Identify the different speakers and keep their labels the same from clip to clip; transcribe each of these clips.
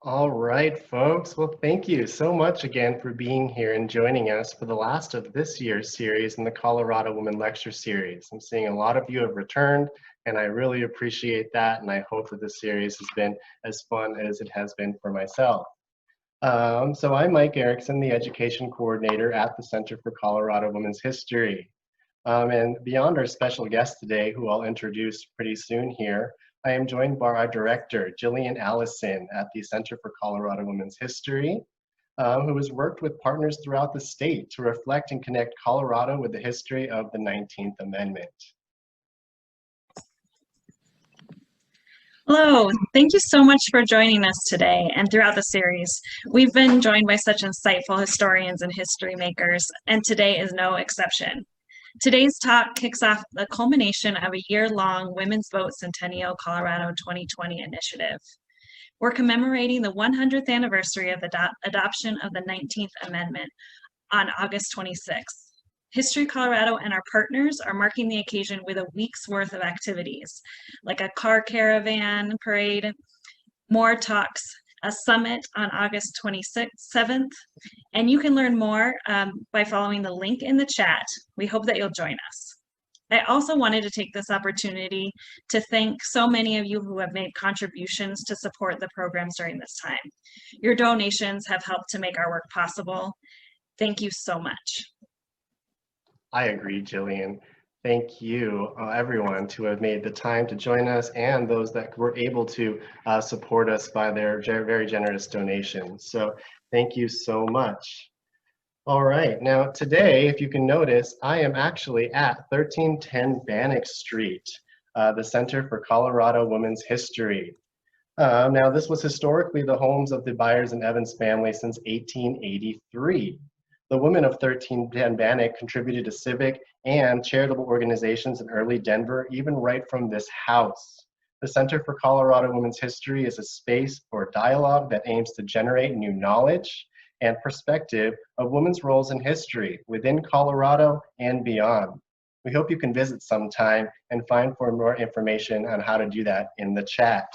Speaker 1: All right, folks. Well, thank you so much again for being here and joining us for the last of this year's series in the Colorado Women Lecture Series. I'm seeing a lot of you have returned, and I really appreciate that, and I hope that this series has been as fun as it has been for myself. So I'm Mike Erickson, the Education Coordinator at the Center for Colorado Women's History. And beyond our special guest today, who I'll introduce pretty soon here, I am joined by our director, Jillian Allison at the Center for Colorado Women's History, who has worked with partners throughout the state to reflect and connect Colorado with the history of the 19th Amendment.
Speaker 2: Hello, thank you so much for joining us today and throughout the series. We've been joined by such insightful historians and history makers, and today is no exception. Today's talk kicks off the culmination of a year-long Women's Vote Centennial Colorado 2020 initiative. We're commemorating the 100th anniversary of the adoption of the 19th Amendment on August 26th. History Colorado and our partners are marking the occasion with a week's worth of activities, like a car caravan parade, more talks, a summit on August 27th, and you can learn more by following the link in the chat. We hope that you'll join us. I also wanted to take this opportunity to thank so many of you who have made contributions to support the programs during this time. Your donations have helped to make our work possible. Thank you so much.
Speaker 1: I agree, Jillian. Thank you, everyone, to have made the time to join us and those that were able to support us by their very generous donations. So thank you so much. All right, now today, if you can notice, I am actually at 1310 Bannock Street, the Center for Colorado Women's History. Now, this was historically the homes of the Byers and Evans family since 1883. The women of 1310 Bannock contributed to civic and charitable organizations in early Denver, even right from this house. The Center for Colorado Women's History is a space for dialogue that aims to generate new knowledge and perspective of women's roles in history within Colorado and beyond. We hope you can visit sometime and find more information on how to do that in the chat.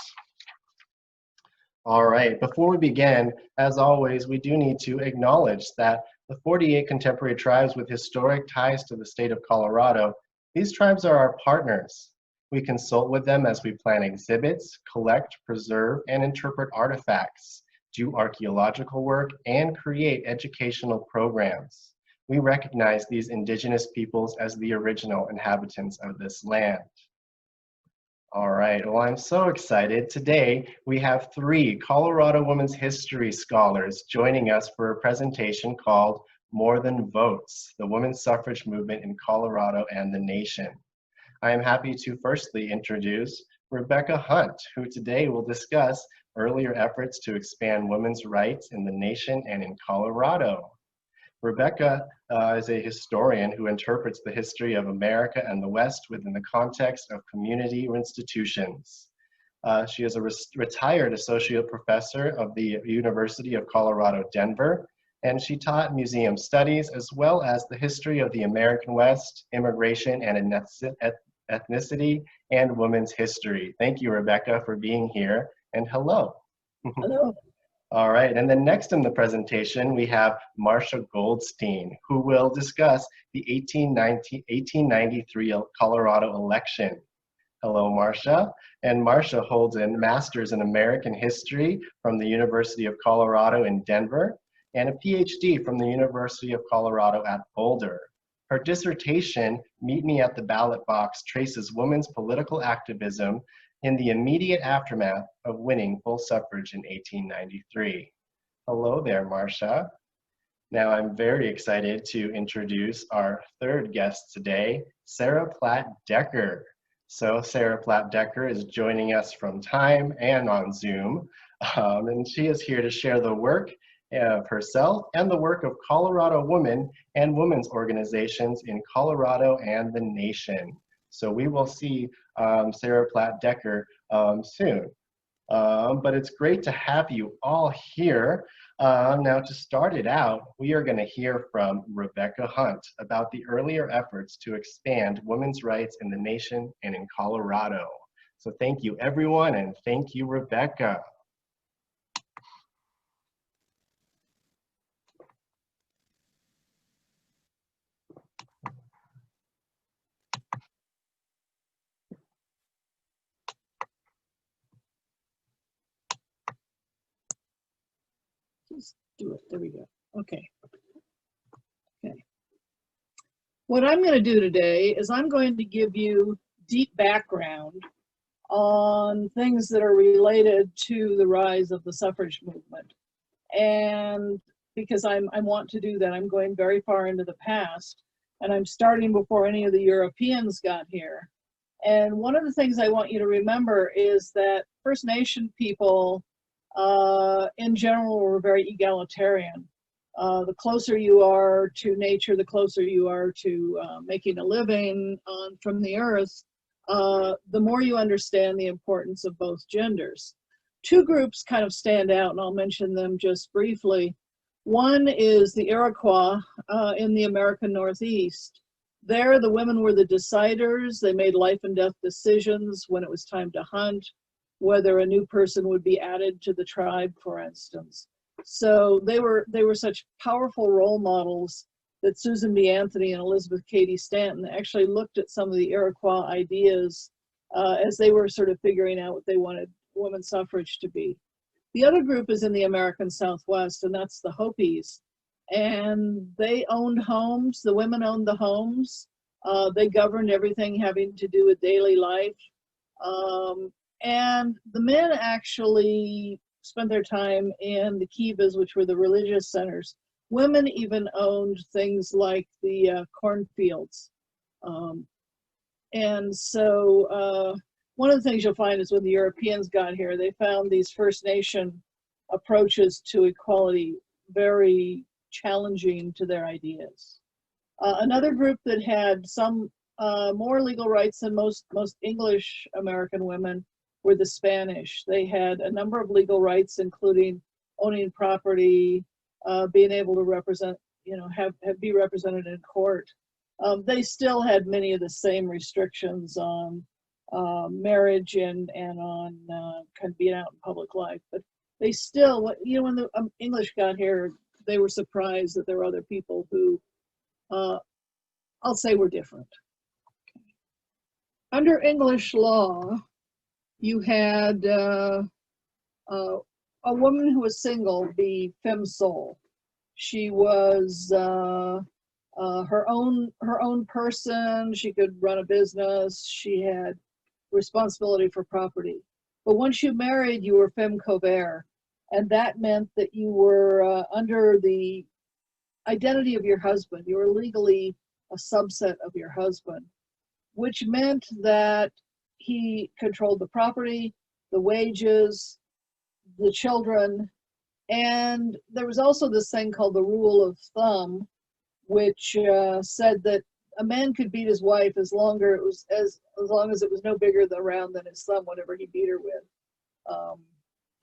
Speaker 1: All right, before we begin, as always, we do need to acknowledge that the 48 contemporary tribes with historic ties to the state of Colorado, these tribes are our partners. We consult with them as we plan exhibits, collect, preserve, and interpret artifacts, do archaeological work, and create educational programs. We recognize these indigenous peoples as the original inhabitants of this land. All right, well, I'm so excited. Today, we have 3 Colorado Women's History scholars joining us for a presentation called More Than Votes, the Women's Suffrage Movement in Colorado and the Nation. I am happy to firstly introduce Rebecca Hunt, who today will discuss earlier efforts to expand women's rights in the nation and in Colorado. Rebecca is a historian who interprets the history of America and the West within the context of community institutions. She is a retired associate professor of the University of Colorado, Denver, and she taught museum studies as well as the history of the American West, immigration and ethnicity, and women's history. Thank you, Rebecca, for being here, and hello.
Speaker 3: Hello.
Speaker 1: All right, and then next in the presentation, we have Marsha Goldstein, who will discuss the 1893 Colorado election. Hello, Marsha. And Marsha holds a master's in American history from the University of Colorado in Denver and a PhD from the University of Colorado at Boulder. Her dissertation, Meet Me at the Ballot Box, traces women's political activism in the immediate aftermath of winning full suffrage in 1893. Hello there, Marsha. Now I'm very excited to introduce our third guest today, Sarah Platt Decker. So Sarah Platt Decker is joining us from time and on Zoom, and she is here to share the work of herself and the work of Colorado women and women's organizations in Colorado and the nation. So we will see Sarah Platt Decker soon. But it's great to have you all here. Now to start it out, we are going to hear from Rebecca Hunt about the earlier efforts to expand women's rights in the nation and in Colorado. So thank you everyone, and thank you, Rebecca.
Speaker 3: Just do it. There we go. Okay. Okay. What I'm going to do today is I'm going to give you deep background on things that are related to the rise of the suffrage movement. And because I want to do that, I'm going very far into the past, and I'm starting before any of the Europeans got here. And one of the things I want you to remember is that First Nation people in general were very egalitarian. The closer you are to nature, the closer you are to making a living from the earth, the more you understand the importance of both genders. Two groups kind of stand out, and I'll mention them just briefly. One is the Iroquois in the American Northeast. There, the women were the deciders. They made life and death decisions when it was time to hunt, whether a new person would be added to the tribe, for instance. So they were such powerful role models that Susan B. Anthony and Elizabeth Cady Stanton actually looked at some of the Iroquois ideas as they were sort of figuring out what they wanted women's suffrage to be. The other group is in the American Southwest, and that's the Hopis. And they owned homes. The women owned the homes. They governed everything having to do with daily life. And the men actually spent their time in the kivas, which were the religious centers. Women even owned things like the cornfields. And so one of the things you'll find is when the Europeans got here, they found these First Nation approaches to equality very challenging to their ideas. Another group that had some more legal rights than most English American women were the Spanish. They had a number of legal rights, including owning property, being able to represent, be represented in court. They still had many of the same restrictions on marriage and on kind of being out in public life. But they still, when the English got here, they were surprised that there were other people who, I'll say, were different. Under English law, you had a woman who was single be femme sole. She was her own person. She could run a business. She had responsibility for property. But once you married, you were femme couvert, and that meant that you were under the identity of your husband. You were legally a subset of your husband, which meant that he controlled the property, the wages, the children, and there was also this thing called the rule of thumb, which said that a man could beat his wife as long as it was no bigger around than his thumb, whatever he beat her with.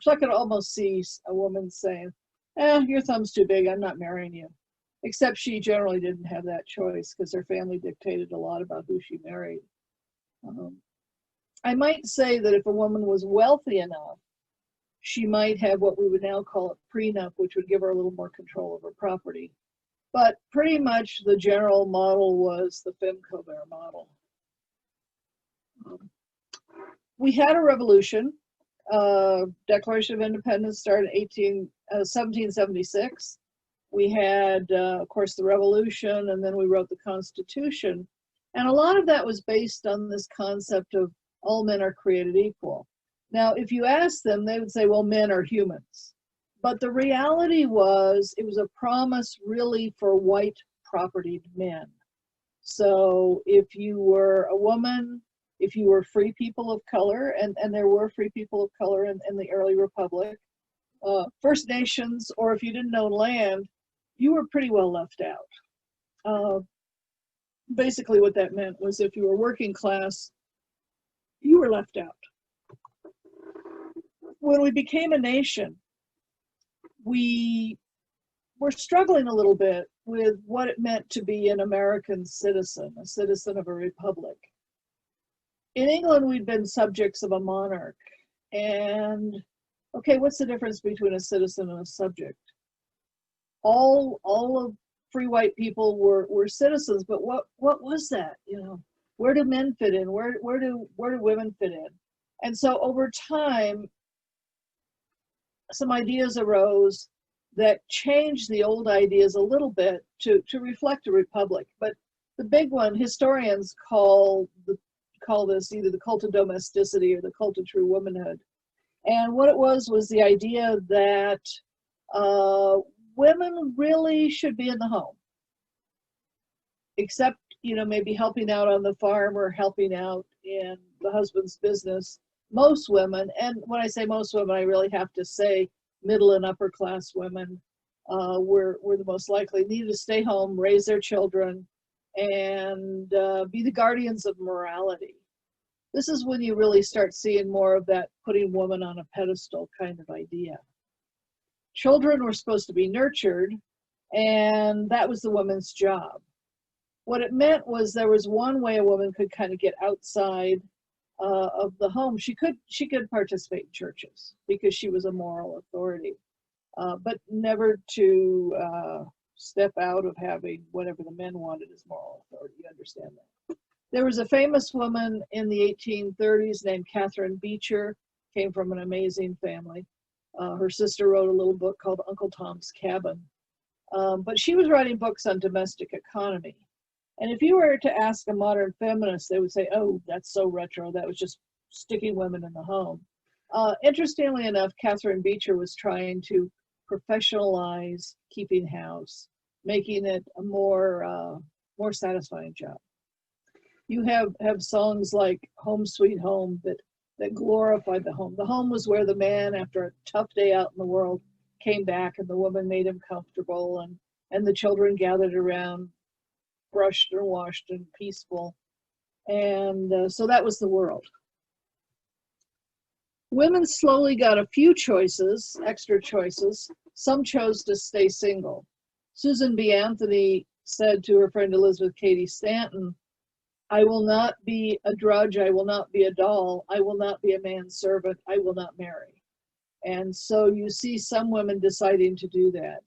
Speaker 3: So I could almost see a woman saying, your thumb's too big, I'm not marrying you. Except she generally didn't have that choice because her family dictated a lot about who she married. I might say that if a woman was wealthy enough, she might have what we would now call a prenup, which would give her a little more control over property. But pretty much the general model was the femme couvert model. We had a revolution. Declaration of Independence started in 1776. We had, of course, the revolution, and then we wrote the Constitution. And a lot of that was based on this concept of all men are created equal. Now, if you ask them, they would say, well, men are humans. But the reality was, it was a promise really for white propertied men. So if you were a woman, if you were free people of color, and there were free people of color in the early republic, First Nations, or if you didn't own land, you were pretty well left out. Basically what that meant was if you were working class, you were left out. When we became a nation, we were struggling a little bit with what it meant to be an American citizen, a citizen of a republic. In England, we'd been subjects of a monarch. And, okay, what's the difference between a citizen and a subject? All of free white people were citizens, but what was that? Where do men fit in? Where do women fit in? And so over time, some ideas arose that changed the old ideas a little bit to reflect a republic. But the big one, historians call this either the cult of domesticity or the cult of true womanhood. And what it was the idea that women really should be in the home, except, you know, maybe helping out on the farm or helping out in the husband's business. Most women, and when I say most women, I really have to say middle and upper class women were the most likely, needed to stay home, raise their children, and be the guardians of morality. This is when you really start seeing more of that putting woman on a pedestal kind of idea. Children were supposed to be nurtured, and that was the woman's job. What it meant was there was one way a woman could kind of get outside of the home. She could participate in churches because she was a moral authority, but never to step out of having whatever the men wanted as moral authority. You understand that? There was a famous woman in the 1830s named Katherine Beecher, came from an amazing family. Her sister wrote a little book called Uncle Tom's Cabin, but she was writing books on domestic economy. And if you were to ask a modern feminist, they would say, oh, that's so retro. That was just sticking women in the home. Interestingly enough, Katherine Beecher was trying to professionalize keeping house, making it a more satisfying job. You have songs like Home Sweet Home that glorified the home. The home was where the man, after a tough day out in the world, came back and the woman made him comfortable, and the children gathered around, brushed and washed and peaceful. And so that was the world. Women slowly got a few choices, extra choices. Some chose to stay single. Susan B. Anthony said to her friend Elizabeth Cady Stanton, I will not be a drudge, I will not be a doll, I will not be a manservant, I will not marry. And so you see some women deciding to do that.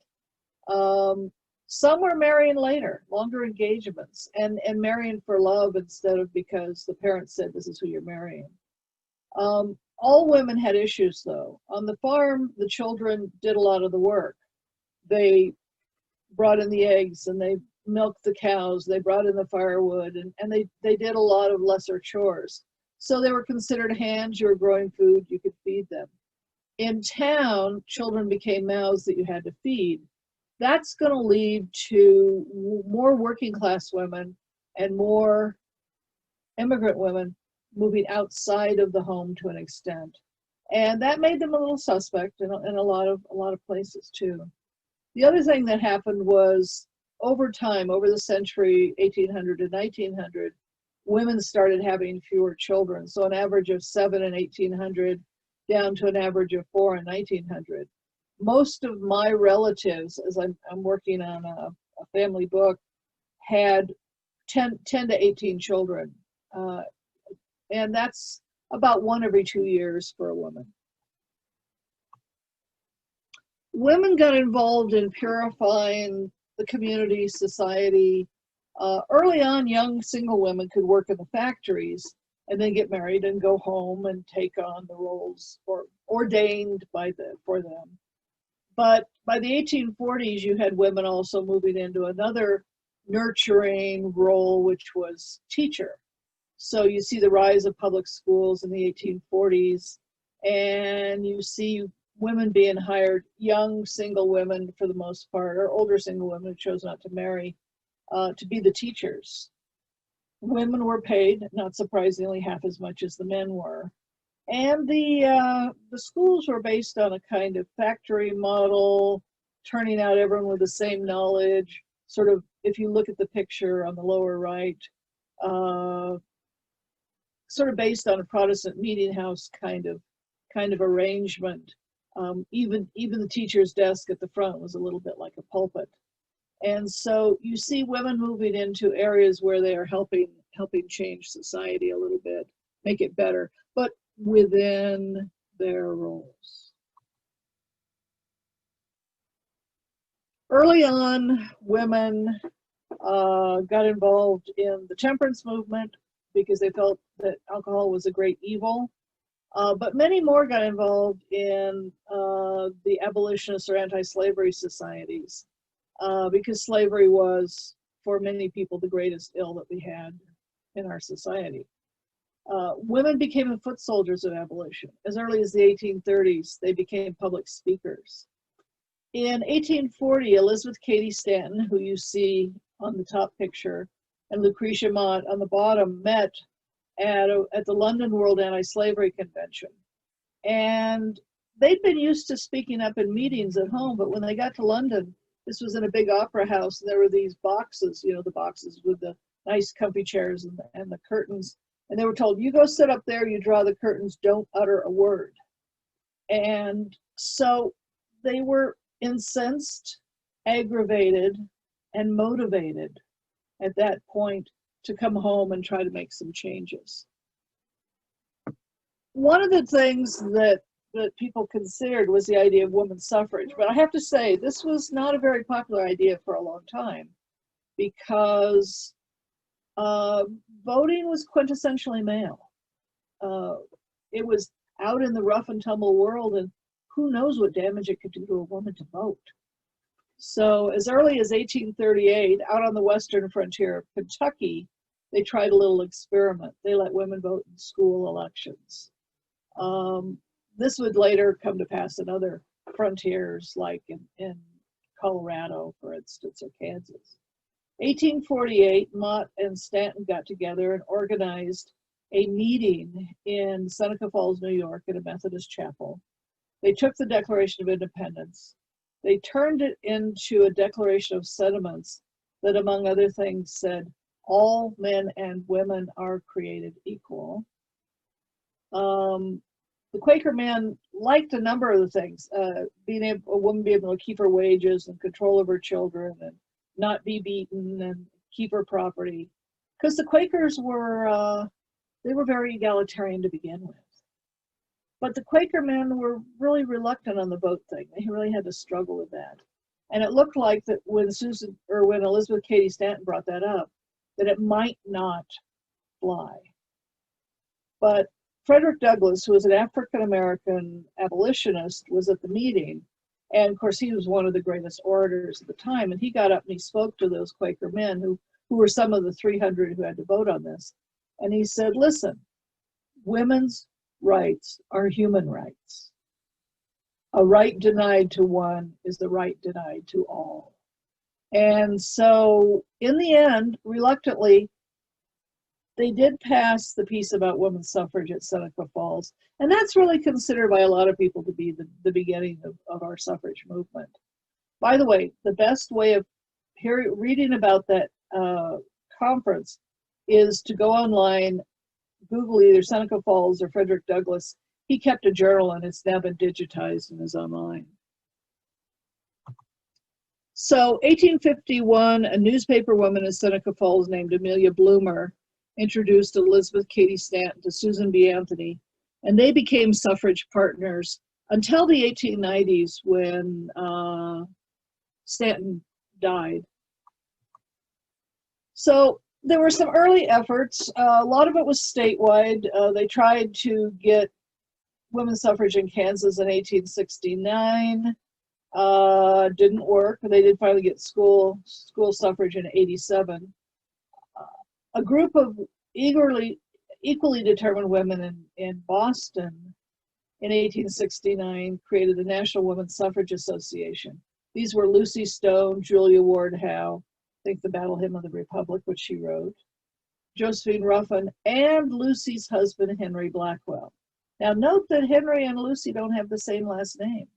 Speaker 3: Some were marrying later, longer engagements, and marrying for love instead of because the parents said this is who you're marrying. All women had issues though. On the farm, the children did a lot of the work. They brought in the eggs and they milked the cows, they brought in the firewood, and they did a lot of lesser chores. So they were considered hands, you were growing food, you could feed them. In town, children became mouths that you had to feed. That's going to lead to more working class women and more immigrant women moving outside of the home to an extent. And that made them a little suspect in a lot of places too. The other thing that happened was over time, over the century, 1800 to 1900, women started having fewer children. So an average of 7 in 1800 down to an average of 4 in 1900. Most of my relatives, as I'm working on a family book, had 10 to 18 children. And that's about 1 every 2 years for a woman. Women got involved in purifying the community, society. Early on, young single women could work in the factories and then get married and go home and take on the roles ordained for them. But by the 1840s, you had women also moving into another nurturing role, which was teacher. So you see the rise of public schools in the 1840s, and you see women being hired, young single women for the most part, or older single women who chose not to marry, to be the teachers. Women were paid, not surprisingly, half as much as the men were. And the schools were based on a kind of factory model, turning out everyone with the same knowledge. Sort of, if you look at the picture on the lower right, sort of based on a Protestant meeting house kind of arrangement. Even the teacher's desk at the front was a little bit like a pulpit. And so you see women moving into areas where they are helping change society a little bit, make it better, but within their roles. Early on, women got involved in the temperance movement because they felt that alcohol was a great evil. But many more got involved in the abolitionist or anti-slavery societies because slavery was, for many people, the greatest ill that we had in our society. Women became the foot soldiers of abolition. As early as the 1830s, they became public speakers. In 1840, Elizabeth Cady Stanton, who you see on the top picture, and Lucretia Mott on the bottom, met at the London World Anti-Slavery Convention. And they'd been used to speaking up in meetings at home, but when they got to London, this was in a big opera house, and there were these boxes, you know, the boxes with the nice comfy chairs and the curtains. And they were told, you go sit up there, you draw the curtains, don't utter a word. And so they were incensed, aggravated, and motivated at that point to come home and try to make some changes. One of the things that people considered was the idea of women's suffrage. But I have to say, this was not a very popular idea for a long time because voting was quintessentially male. It was out in the rough and tumble world, and who knows what damage it could do to a woman to vote. So as early as 1838, out on the western frontier of Kentucky, they tried a little experiment. They let women vote in school elections. This would later come to pass in other frontiers, like in Colorado, for instance, or Kansas. 1848, Mott and Stanton got together and organized a meeting in Seneca Falls, New York, at a Methodist chapel. They took the Declaration of Independence. They turned it into a declaration of sentiments that, among other things, said, all men and women are created equal. The Quaker men liked a number of the things, a woman being able to keep her wages and control of her children and not be beaten and keep her property. Because the Quakers were, they were very egalitarian to begin with. But the Quaker men were really reluctant on the vote thing. They really had to struggle with that. And it looked like that when Elizabeth Cady Stanton brought that up, that it might not fly. But Frederick Douglass, who was an African-American abolitionist, was at the meeting. And of course, he was one of the greatest orators at the time. And he got up and he spoke to those Quaker men who were some of the 300 who had to vote on this. And he said, listen, women's rights are human rights. A right denied to one is the right denied to all. And so in the end, reluctantly, they did pass the piece about women's suffrage at Seneca Falls. And that's really considered by a lot of people to be the beginning of our suffrage movement. By the way, the best way of reading about that conference is to go online, Google either Seneca Falls or Frederick Douglass. He kept a journal and it's now been digitized and is online. So 1851, a newspaper woman in Seneca Falls named Amelia Bloomer introduced Elizabeth Cady Stanton to Susan B. Anthony, and they became suffrage partners until the 1890s when Stanton died. So there were some early efforts. A lot of it was statewide. They tried to get women's suffrage in Kansas in 1869. Didn't work. They did finally get school suffrage in 87. A group of equally determined women in Boston in 1869 created the National Women's Suffrage Association. These were Lucy Stone, Julia Ward Howe, I think the Battle Hymn of the Republic, which she wrote, Josephine Ruffin, and Lucy's husband, Henry Blackwell. Now note that Henry and Lucy don't have the same last name.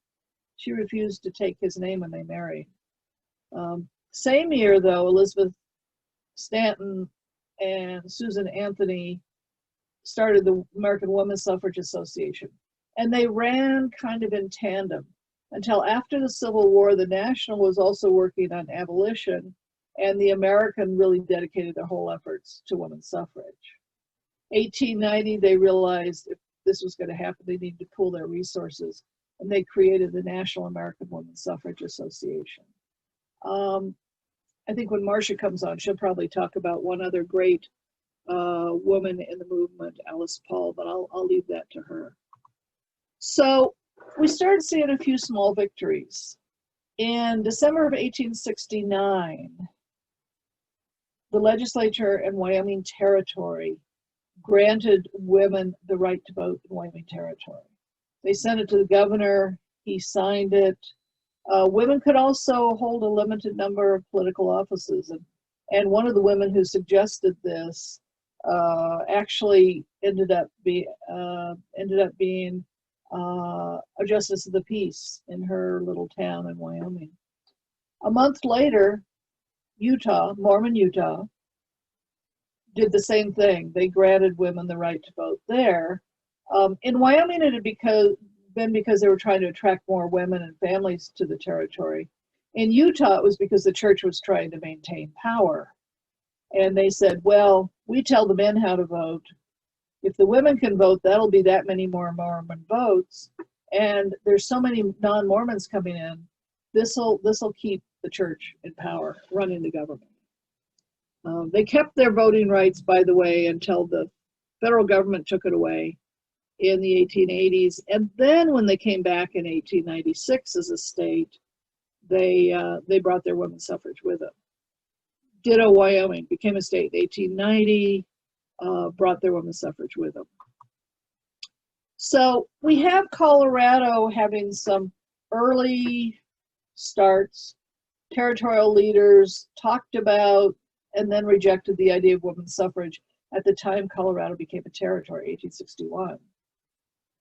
Speaker 3: She refused to take his name when they married. Same year, though, Elizabeth Stanton and Susan Anthony started the American Women's Suffrage Association. And they ran kind of in tandem until after the Civil War. The National was also working on abolition, and the American really dedicated their whole efforts to women's suffrage. 1890, they realized if this was going to happen, they needed to pool their resources, and they created the National American Women's Suffrage Association. I think when Marcia comes on, she'll probably talk about one other great woman in the movement, Alice Paul, but I'll leave that to her. So we started seeing a few small victories. In December of 1869, the legislature in Wyoming Territory granted women the right to vote in Wyoming Territory. They sent it to the governor, he signed it. Women could also hold a limited number of political offices, and one of the women who suggested this actually ended up being a justice of the peace in her little town in Wyoming. A month later, Mormon Utah, did the same thing. They granted women the right to vote there. In Wyoming, it had been because they were trying to attract more women and families to the territory. In Utah, it was because the church was trying to maintain power. And they said, well, we tell the men how to vote. If the women can vote, that'll be that many more Mormon votes. And there's so many non-Mormons coming in, this'll keep the church in power, running the government. They kept their voting rights, by the way, until the federal government took it away in the 1880s. And then when they came back in 1896 as a state, they brought their women's suffrage with them. Ditto Wyoming, became a state in 1890, brought their women's suffrage with them. So we have Colorado having some early starts. Territorial leaders talked about and then rejected the idea of women's suffrage at the time Colorado became a territory, 1861.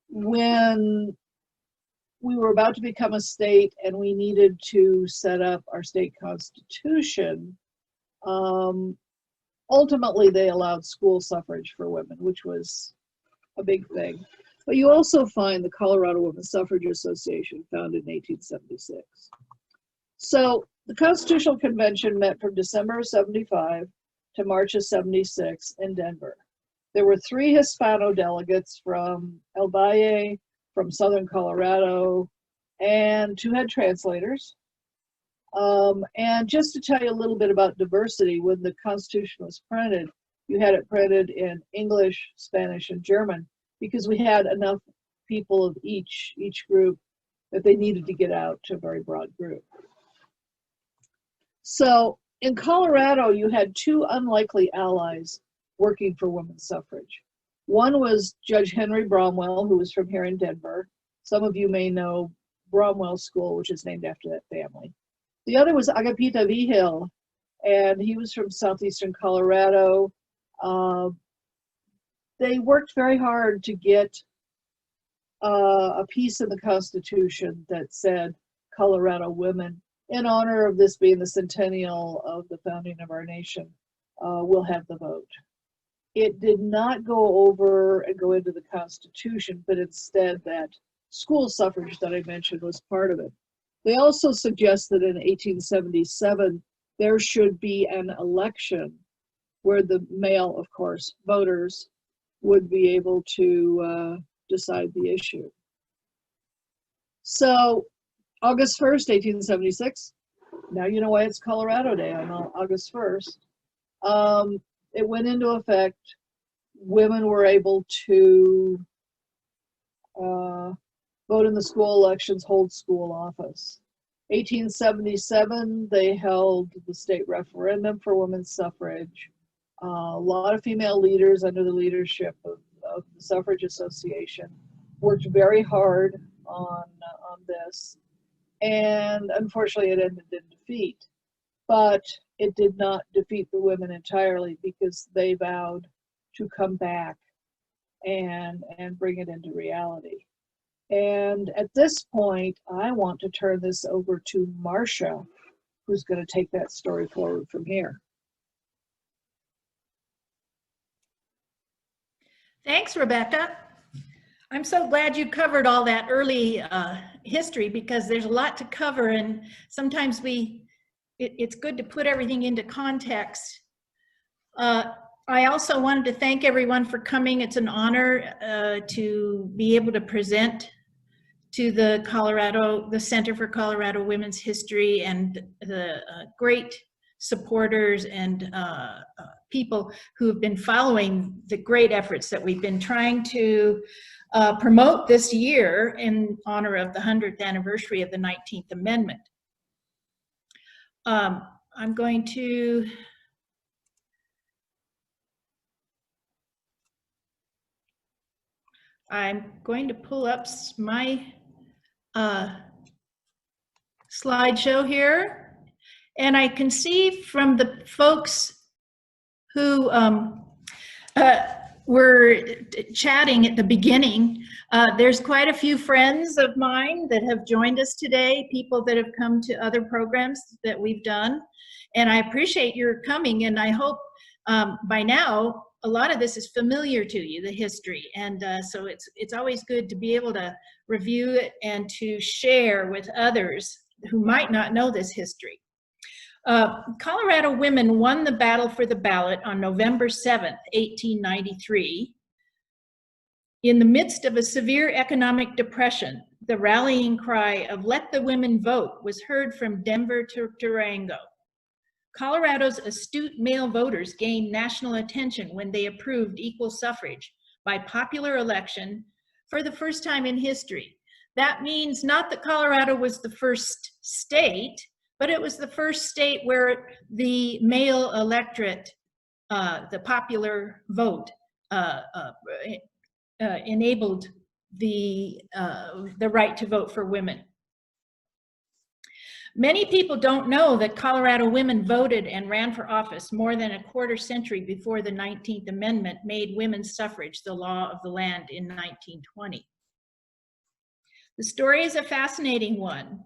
Speaker 3: When we were about to become a state and we needed to set up our state constitution, ultimately they allowed school suffrage for women, which was a big thing. But you also find the Colorado Women's Suffrage Association, founded in 1876. So the Constitutional Convention met from December of 75 to March of 76 in Denver. There were 3 Hispano delegates from El Valle, from Southern Colorado, and 2 head translators. And just to tell you a little bit about diversity, when the Constitution was printed, you had it printed in English, Spanish, and German, because we had enough people of each group that they needed to get out to a very broad group. So in Colorado, you had 2 unlikely allies working for women's suffrage. One was Judge Henry Bromwell, who was from here in Denver. Some of you may know Bromwell School, which is named after that family. The other was Agapita Vigil, and he was from southeastern Colorado. They worked very hard to get a piece in the Constitution that said Colorado women, in honor of this being the centennial of the founding of our nation, will have the vote. It did not go over and go into the Constitution, but instead that school suffrage that I mentioned was part of it. They also suggested in 1877 there should be an election where the male, of course, voters would be able to decide the issue. So August 1st, 1876, now you know why it's Colorado Day on August 1st. It went into effect. Women were able to vote in the school elections, hold school office. 1877, they held the state referendum for women's suffrage. A lot of female leaders under the leadership of the Suffrage Association worked very hard on this. And unfortunately, it ended in defeat. But it did not defeat the women entirely, because they vowed to come back and bring it into reality. And at this point, I want to turn this over to Marcia, who's going to take that story forward from here.
Speaker 4: Thanks, Rebecca. I'm so glad you covered all that early history, because there's a lot to cover, and sometimes it's good to put everything into context. I also wanted to thank everyone for coming. It's an honor to be able to present to the Center for Colorado Women's History, and the great supporters and people who have been following the great efforts that we've been trying to promote this year in honor of the 100th anniversary of the 19th Amendment. I'm going to pull up my slideshow here, and I can see from the folks who were chatting at the beginning, there's quite a few friends of mine that have joined us today, people that have come to other programs that we've done, and I appreciate your coming, and I hope by now a lot of this is familiar to you, the history, and so it's always good to be able to review it and to share with others who might not know this history. Colorado women won the battle for the ballot on November 7th, 1893. In the midst of a severe economic depression, the rallying cry of "Let the women vote" was heard from Denver to Durango. Colorado's astute male voters gained national attention when they approved equal suffrage by popular election for the first time in history. That means not that Colorado was the first state, but it was the first state where the male electorate, the popular vote, enabled the right to vote for women. Many people don't know that Colorado women voted and ran for office more than a quarter century before the 19th Amendment made women's suffrage the law of the land in 1920. The story is a fascinating one.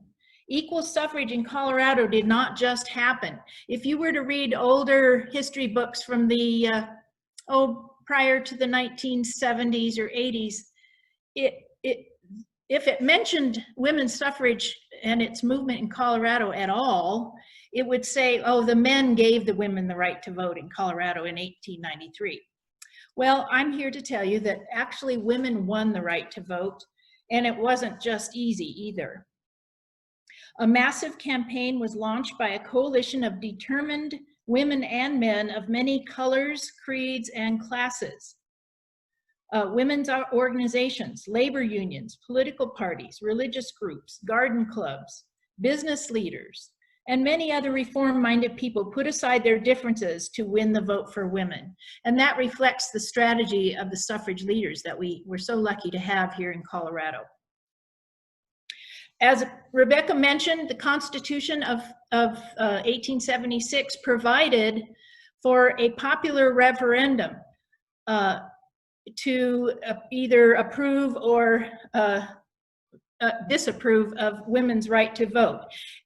Speaker 4: Equal suffrage in Colorado did not just happen. If you were to read older history books from the, prior to the 1970s or 80s, if it mentioned women's suffrage and its movement in Colorado at all, it would say, oh, the men gave the women the right to vote in Colorado in 1893. Well, I'm here to tell you that actually women won the right to vote, and it wasn't just easy either. A massive campaign was launched by a coalition of determined women and men of many colors, creeds, and classes. Women's organizations, labor unions, political parties, religious groups, garden clubs, business leaders, and many other reform-minded people put aside their differences to win the vote for women. And that reflects the strategy of the suffrage leaders that we were so lucky to have here in Colorado. As Rebecca mentioned, the Constitution of 1876 provided for a popular referendum to either approve or disapprove of women's right to vote.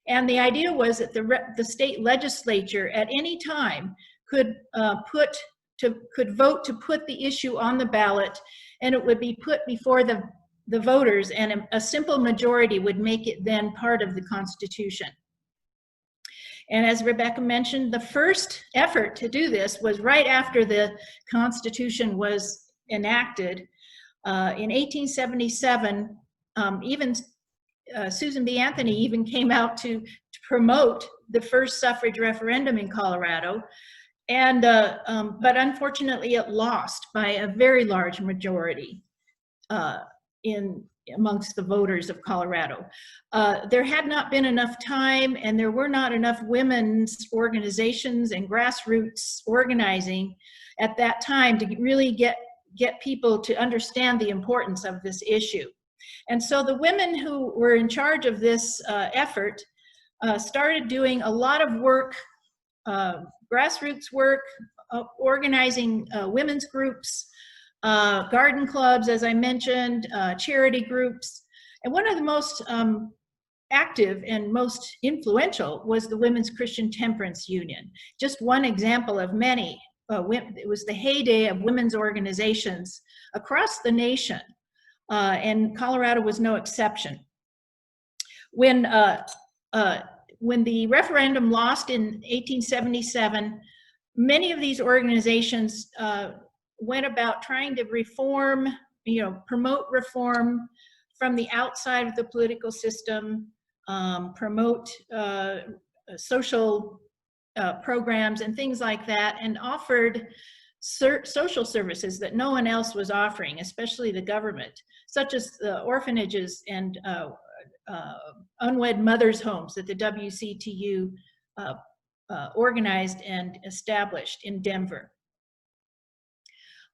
Speaker 4: And the idea was that the state legislature at any time could vote to put the issue on the ballot, and it would be put before the voters, and a simple majority would make it then part of the Constitution. And as Rebecca mentioned, the first effort to do this was right after the Constitution was enacted. In 1877, even Susan B. Anthony even came out to promote the first suffrage referendum in Colorado, and but unfortunately it lost by a very large majority amongst the voters of Colorado. There had not been enough time, and there were not enough women's organizations and grassroots organizing at that time to really get people to understand the importance of this issue. And so the women who were in charge of this effort started doing a lot of work, grassroots work, organizing women's groups, garden clubs, as I mentioned, charity groups. And one of the most active and most influential was the Women's Christian Temperance Union. Just one example of many. It was the heyday of women's organizations across the nation, and Colorado was no exception. When the referendum lost in 1877, many of these organizations went about trying to reform, promote reform from the outside of the political system, promote social programs and things like that, and offered social services that no one else was offering, especially the government, such as the orphanages and unwed mothers' homes that the WCTU organized and established in Denver.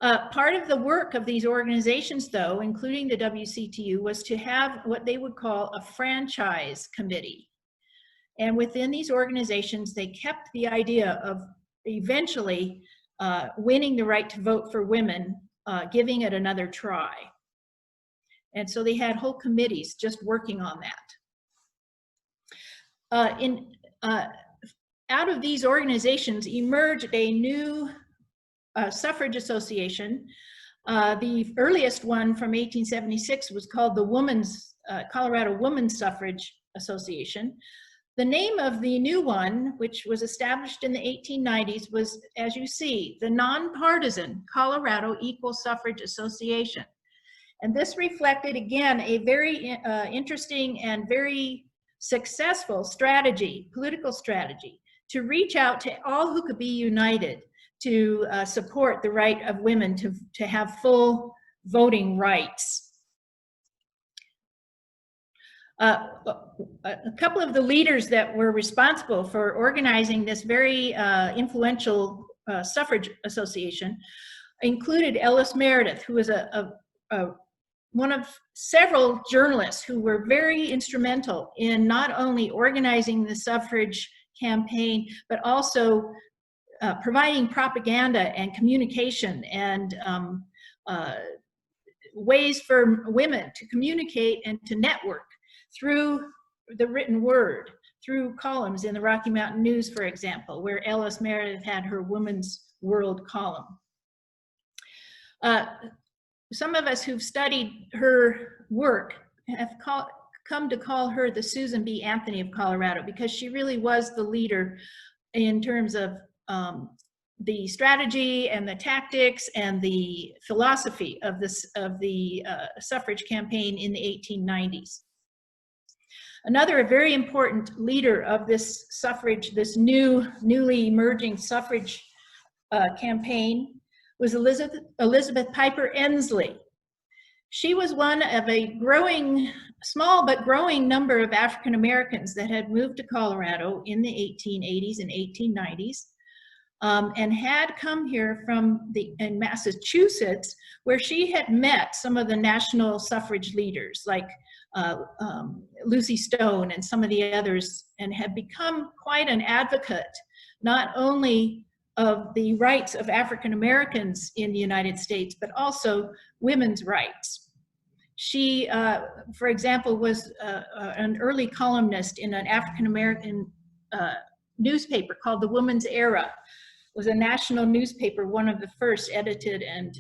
Speaker 4: Part of the work of these organizations, though, including the WCTU, was to have what they would call a franchise committee. And within these organizations, they kept the idea of eventually winning the right to vote for women, giving it another try. And so they had whole committees just working on that. Out of these organizations emerged a new suffrage association. The earliest one from 1876 was called the Colorado Women's Suffrage Association. The name of the new one, which was established in the 1890s, was, as you see, the Nonpartisan Colorado Equal Suffrage Association. And this reflected, again, a very interesting and very successful strategy, political strategy, to reach out to all who could be united to support the right of women to have full voting rights. A couple of the leaders that were responsible for organizing this very influential suffrage association included Ellis Meredith, who was one of several journalists who were very instrumental in not only organizing the suffrage campaign, but also providing propaganda and communication and ways for women to communicate and to network through the written word, through columns in the Rocky Mountain News, for example, where Ellis Meredith had her Woman's World column. Some of us who've studied her work have come to call her the Susan B. Anthony of Colorado, because she really was the leader in terms of the strategy and the tactics and the philosophy of the suffrage campaign in the 1890s. Another very important leader of this suffrage, this newly emerging suffrage campaign, was Elizabeth Piper Ensley. She was one of a small but growing number of African Americans that had moved to Colorado in the 1880s and 1890s, and had come here in Massachusetts, where she had met some of the national suffrage leaders like Lucy Stone and some of the others, and had become quite an advocate, not only of the rights of African Americans in the United States, but also women's rights. She, for example, was an early columnist in an African American newspaper called The Woman's Era. It was a national newspaper, one of the first edited and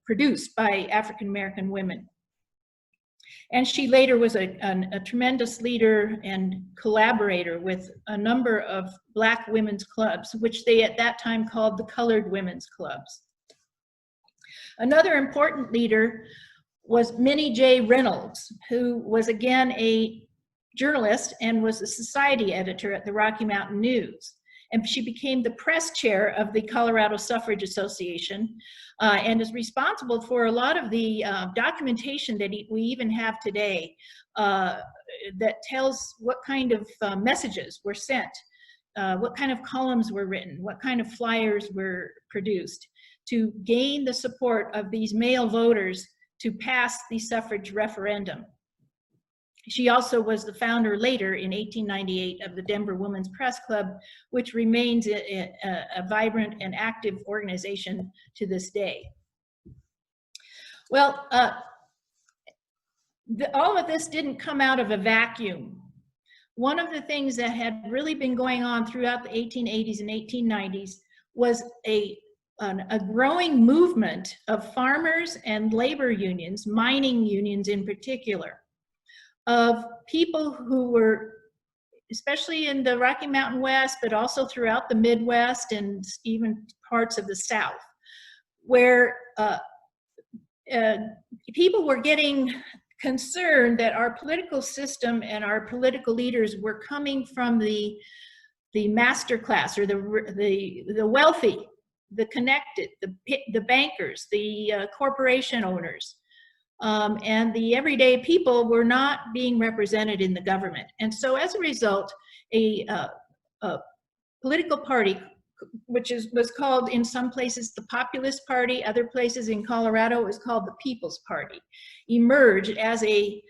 Speaker 4: produced by African American women. And she later was a tremendous leader and collaborator with a number of Black women's clubs, which they at that time called the Colored Women's Clubs. Another important leader was Minnie J Reynolds, who was again a journalist and was a society editor at the Rocky Mountain News. And she became the press chair of the Colorado Suffrage Association, and is responsible for a lot of the documentation that we even have today that tells what kind of messages were sent, what kind of columns were written, what kind of flyers were produced to gain the support of these male voters to pass the suffrage referendum. She also was the founder later in 1898 of the Denver Women's Press Club, which remains a vibrant and active organization to this day. Well, all of this didn't come out of a vacuum. One of the things that had really been going on throughout the 1880s and 1890s was a growing movement of farmers and labor unions, mining unions in particular, of people who were, especially in the Rocky Mountain West, but also throughout the Midwest and even parts of the South, where people were getting concerned that our political system and our political leaders were coming from the the master class, or the wealthy, the connected, the bankers, the corporation owners, and the everyday people were not being represented in the government. And so as a result, a political party, which was called in some places the Populist Party, other places in Colorado it was called the People's Party, emerged as a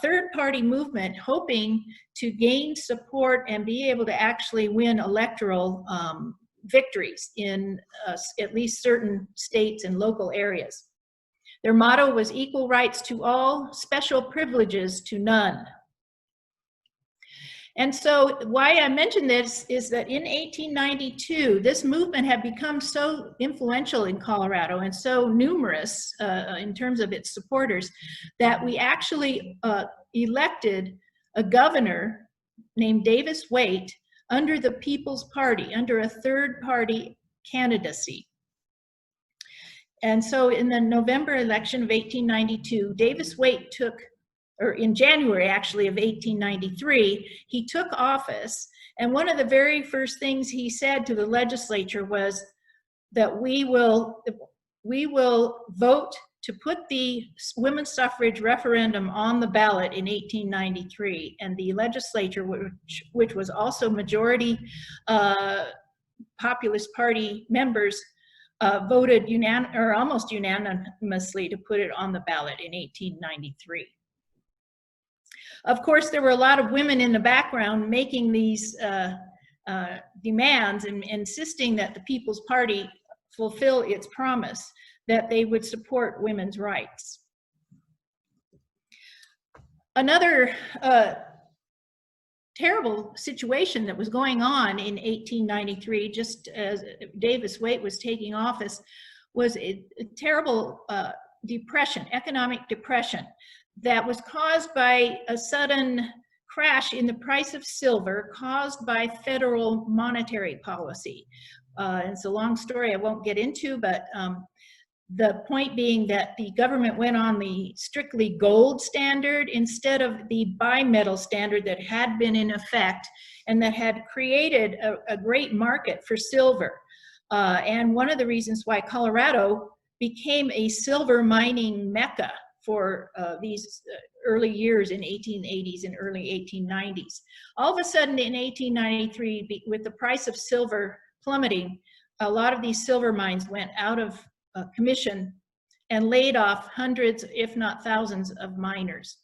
Speaker 4: third-party movement, hoping to gain support and be able to actually win electoral victories in at least certain states and local areas. Their motto was equal rights to all, special privileges to none. And so why I mention this is that in 1892, this movement had become so influential in Colorado and so numerous in terms of its supporters that we actually elected a governor named Davis Waitt under the People's Party, under a third-party candidacy. And so in the November election of 1892, Davis Waitt took, or in January actually of 1893, he took office, and one of the very first things he said to the legislature was that we will vote to put the women's suffrage referendum on the ballot in 1893, and the legislature, which was also majority Populist Party members, voted almost unanimously to put it on the ballot in 1893. Of course, there were a lot of women in the background making these demands and insisting that the People's Party fulfill its promise that they would support women's rights. Another terrible situation that was going on in 1893, just as Davis Waitt was taking office, was a terrible depression, economic depression, that was caused by a sudden crash in the price of silver caused by federal monetary policy. It's a long story I won't get into, but the point being that the government went on the strictly gold standard instead of the bimetal standard that had been in effect and that had created a great market for silver. And one of the reasons why Colorado became a silver mining mecca for these early years in 1880s and early 1890s. All of a sudden in 1893, with the price of silver plummeting, a lot of these silver mines went out of commission and laid off hundreds, if not thousands, of miners.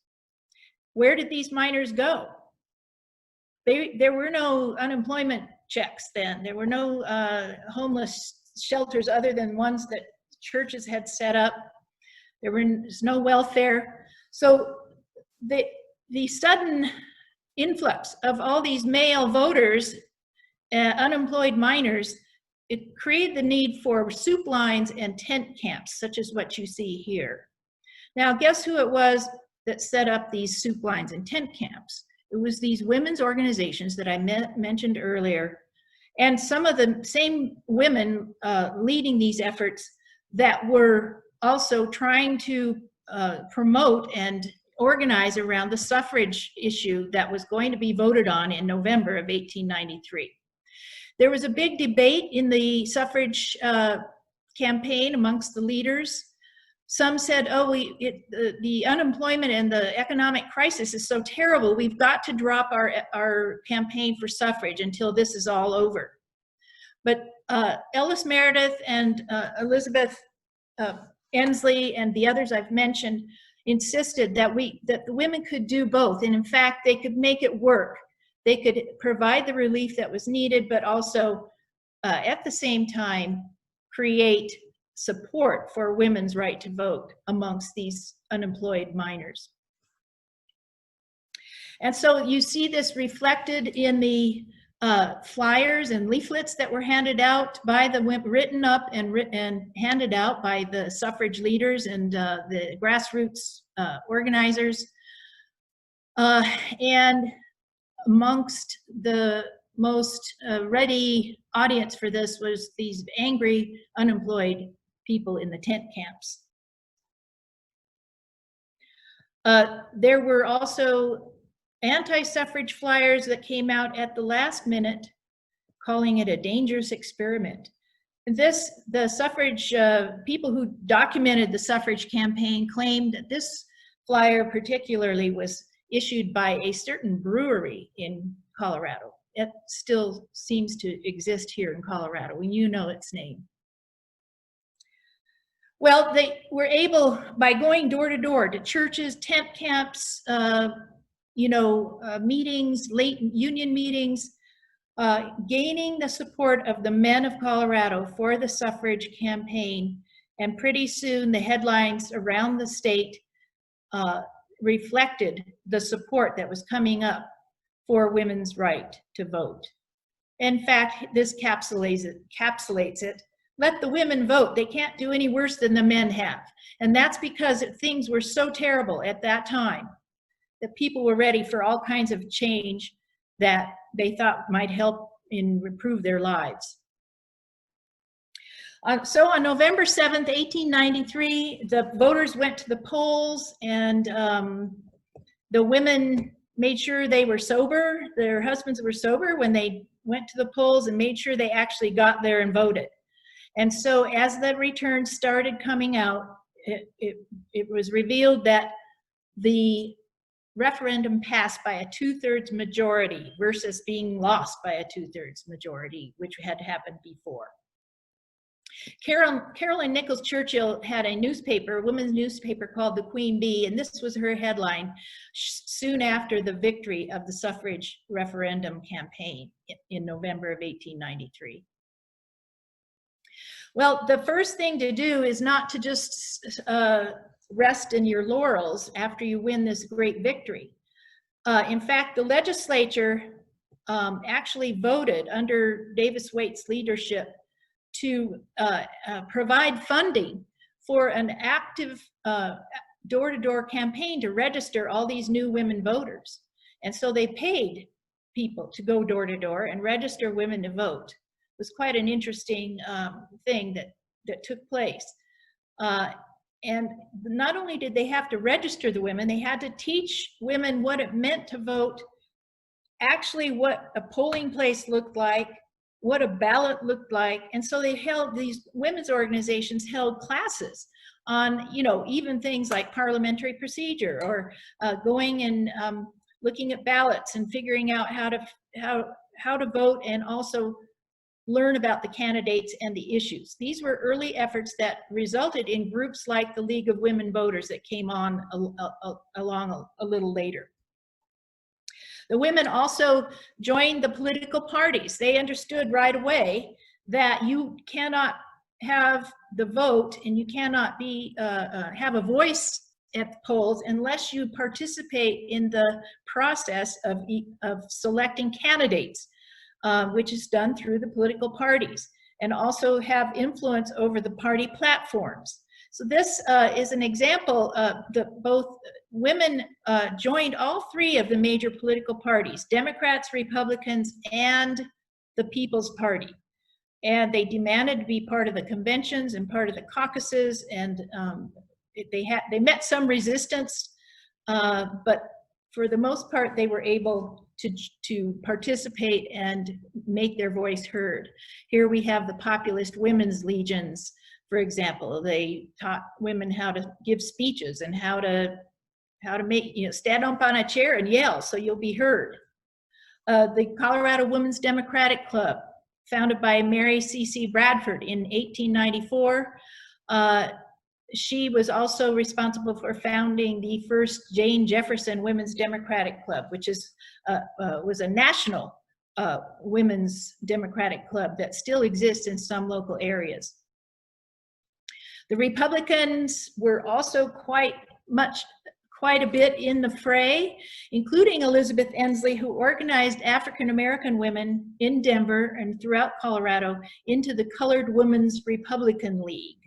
Speaker 4: Where did these miners go? There were no unemployment checks then. There were no homeless shelters other than ones that churches had set up. There was no welfare. So the sudden influx of all these male voters, unemployed miners, it created the need for soup lines and tent camps, such as what you see here. Now, guess who it was that set up these soup lines and tent camps? It was these women's organizations that I mentioned earlier, and some of the same women leading these efforts that were also trying to promote and organize around the suffrage issue that was going to be voted on in November of 1893. There was a big debate in the suffrage campaign amongst the leaders. Some said, oh, the unemployment and the economic crisis is so terrible, we've got to drop our campaign for suffrage until this is all over. But Ellis Meredith and Elizabeth Ensley and the others I've mentioned insisted that the women could do both, and in fact they could make it work. They could provide the relief that was needed, but also at the same time create support for women's right to vote amongst these unemployed miners. And so you see this reflected in the flyers and leaflets that were handed out by the women, written up and handed out by the suffrage leaders and the grassroots organizers. And amongst the most ready audience for this was these angry, unemployed people in the tent camps. There were also anti-suffrage flyers that came out at the last minute calling it a dangerous experiment. The suffrage people who documented the suffrage campaign claimed that this flyer particularly was issued by a certain brewery in Colorado. It still seems to exist here in Colorado, and you know its name. Well, they were able, by going door to door to churches, tent camps, meetings, late union meetings, gaining the support of the men of Colorado for the suffrage campaign. And pretty soon the headlines around the state reflected the support that was coming up for women's right to vote. In fact, this encapsulates it. Let the women vote. They can't do any worse than the men have. And that's because things were so terrible at that time that people were ready for all kinds of change that they thought might help improve their lives. So on November 7th, 1893, the voters went to the polls, and the women made sure they were sober. Their husbands were sober when they went to the polls, and made sure they actually got there and voted. And so as the returns started coming out, it was revealed that the referendum passed by a 2/3 majority versus being lost by a 2/3 majority, which had happened before. Caroline Nichols Churchill had a newspaper, a women's newspaper called the Queen Bee, and this was her headline soon after the victory of the suffrage referendum campaign in November of 1893. Well, the first thing to do is not to just rest in your laurels after you win this great victory. In fact, the legislature actually voted under Davis Waite's leadership to provide funding for an active door-to-door campaign to register all these new women voters. And so they paid people to go door-to-door and register women to vote. It was quite an interesting thing that took place. And not only did they have to register the women, they had to teach women what it meant to vote, actually what a polling place looked like, what a ballot looked like. And so these women's organizations held classes on, even things like parliamentary procedure, or going and looking at ballots and figuring out how to vote, and also learn about the candidates and the issues. These were early efforts that resulted in groups like the League of Women Voters that came on along a little later. The women also joined the political parties. They understood right away that you cannot have the vote and you cannot have a voice at the polls unless you participate in the process of selecting candidates, which is done through the political parties, and also have influence over the party platforms. So this is an example that both women joined all three of the major political parties, Democrats, Republicans, and the People's Party. And they demanded to be part of the conventions and part of the caucuses, and they met some resistance, but for the most part, they were able to participate and make their voice heard. Here we have the populist women's legions, for example. They taught women how to give speeches and how to make, stand up on a chair and yell so you'll be heard. The Colorado Women's Democratic Club, founded by Mary C.C. Bradford in 1894. She was also responsible for founding the first Jane Jefferson Women's Democratic Club, which was a national women's democratic club that still exists in some local areas. The Republicans were also quite a bit in the fray, including Elizabeth Ensley, who organized African American women in Denver and throughout Colorado into the Colored Women's Republican League.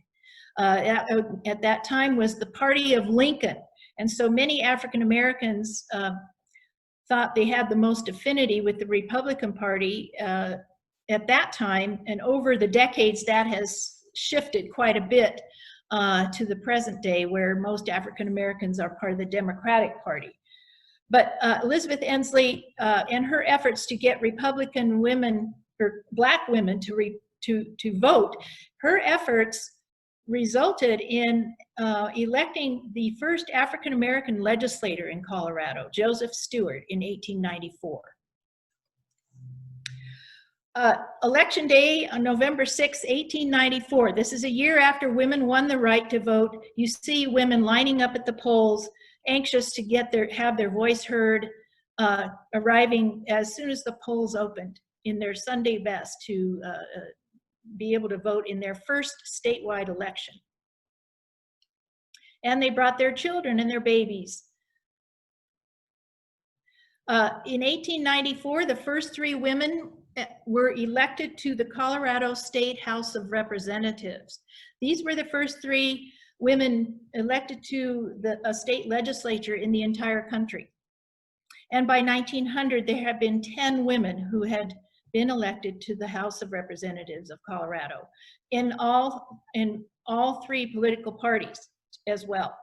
Speaker 4: At that time was the party of Lincoln. And so many African Americans thought they had the most affinity with the Republican Party at that time. And over the decades, that has shifted quite a bit to the present day, where most African Americans are part of the Democratic Party. But Elizabeth Ensley and her efforts to get Republican women for Black women to vote. Her efforts resulted in electing the first African-American legislator in Colorado, Joseph Stewart, in 1894. Election day on November 6, 1894. This is a year after women won the right to vote. You see women lining up at the polls, anxious to have their voice heard, arriving as soon as the polls opened in their Sunday best to be able to vote in their first statewide election. And they brought their children and their babies. In 1894, the first 3 women were elected to the Colorado State House of Representatives. These were the first 3 women elected to a state legislature in the entire country. And by 1900, there had been 10 women who had been elected to the House of Representatives of Colorado in all 3 political parties as well.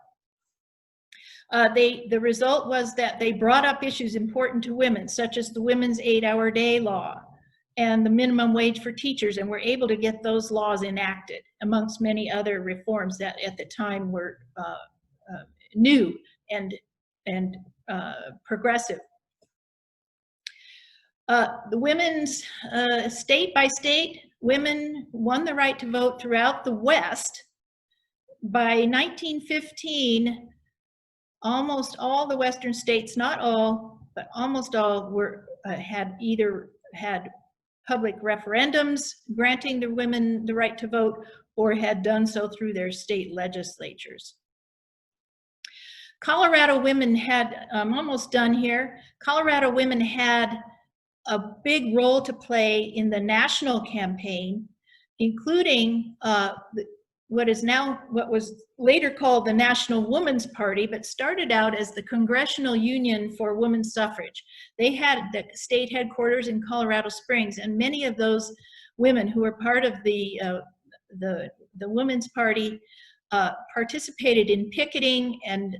Speaker 4: The result was that they brought up issues important to women, such as the women's 8-hour day law and the minimum wage for teachers, and were able to get those laws enacted, amongst many other reforms that at the time were new and progressive. The women's state by state, women won the right to vote throughout the West. By 1915, almost all the Western states, not all, but almost all, had either had public referendums granting the women the right to vote, or had done so through their state legislatures. Colorado women had, I'm almost done here, Colorado women had a big role to play in the national campaign, including what was later called the National Woman's Party, but started out as the Congressional Union for Women's Suffrage. They had the state headquarters in Colorado Springs, and many of those women who were part of the Women's Party participated in picketing and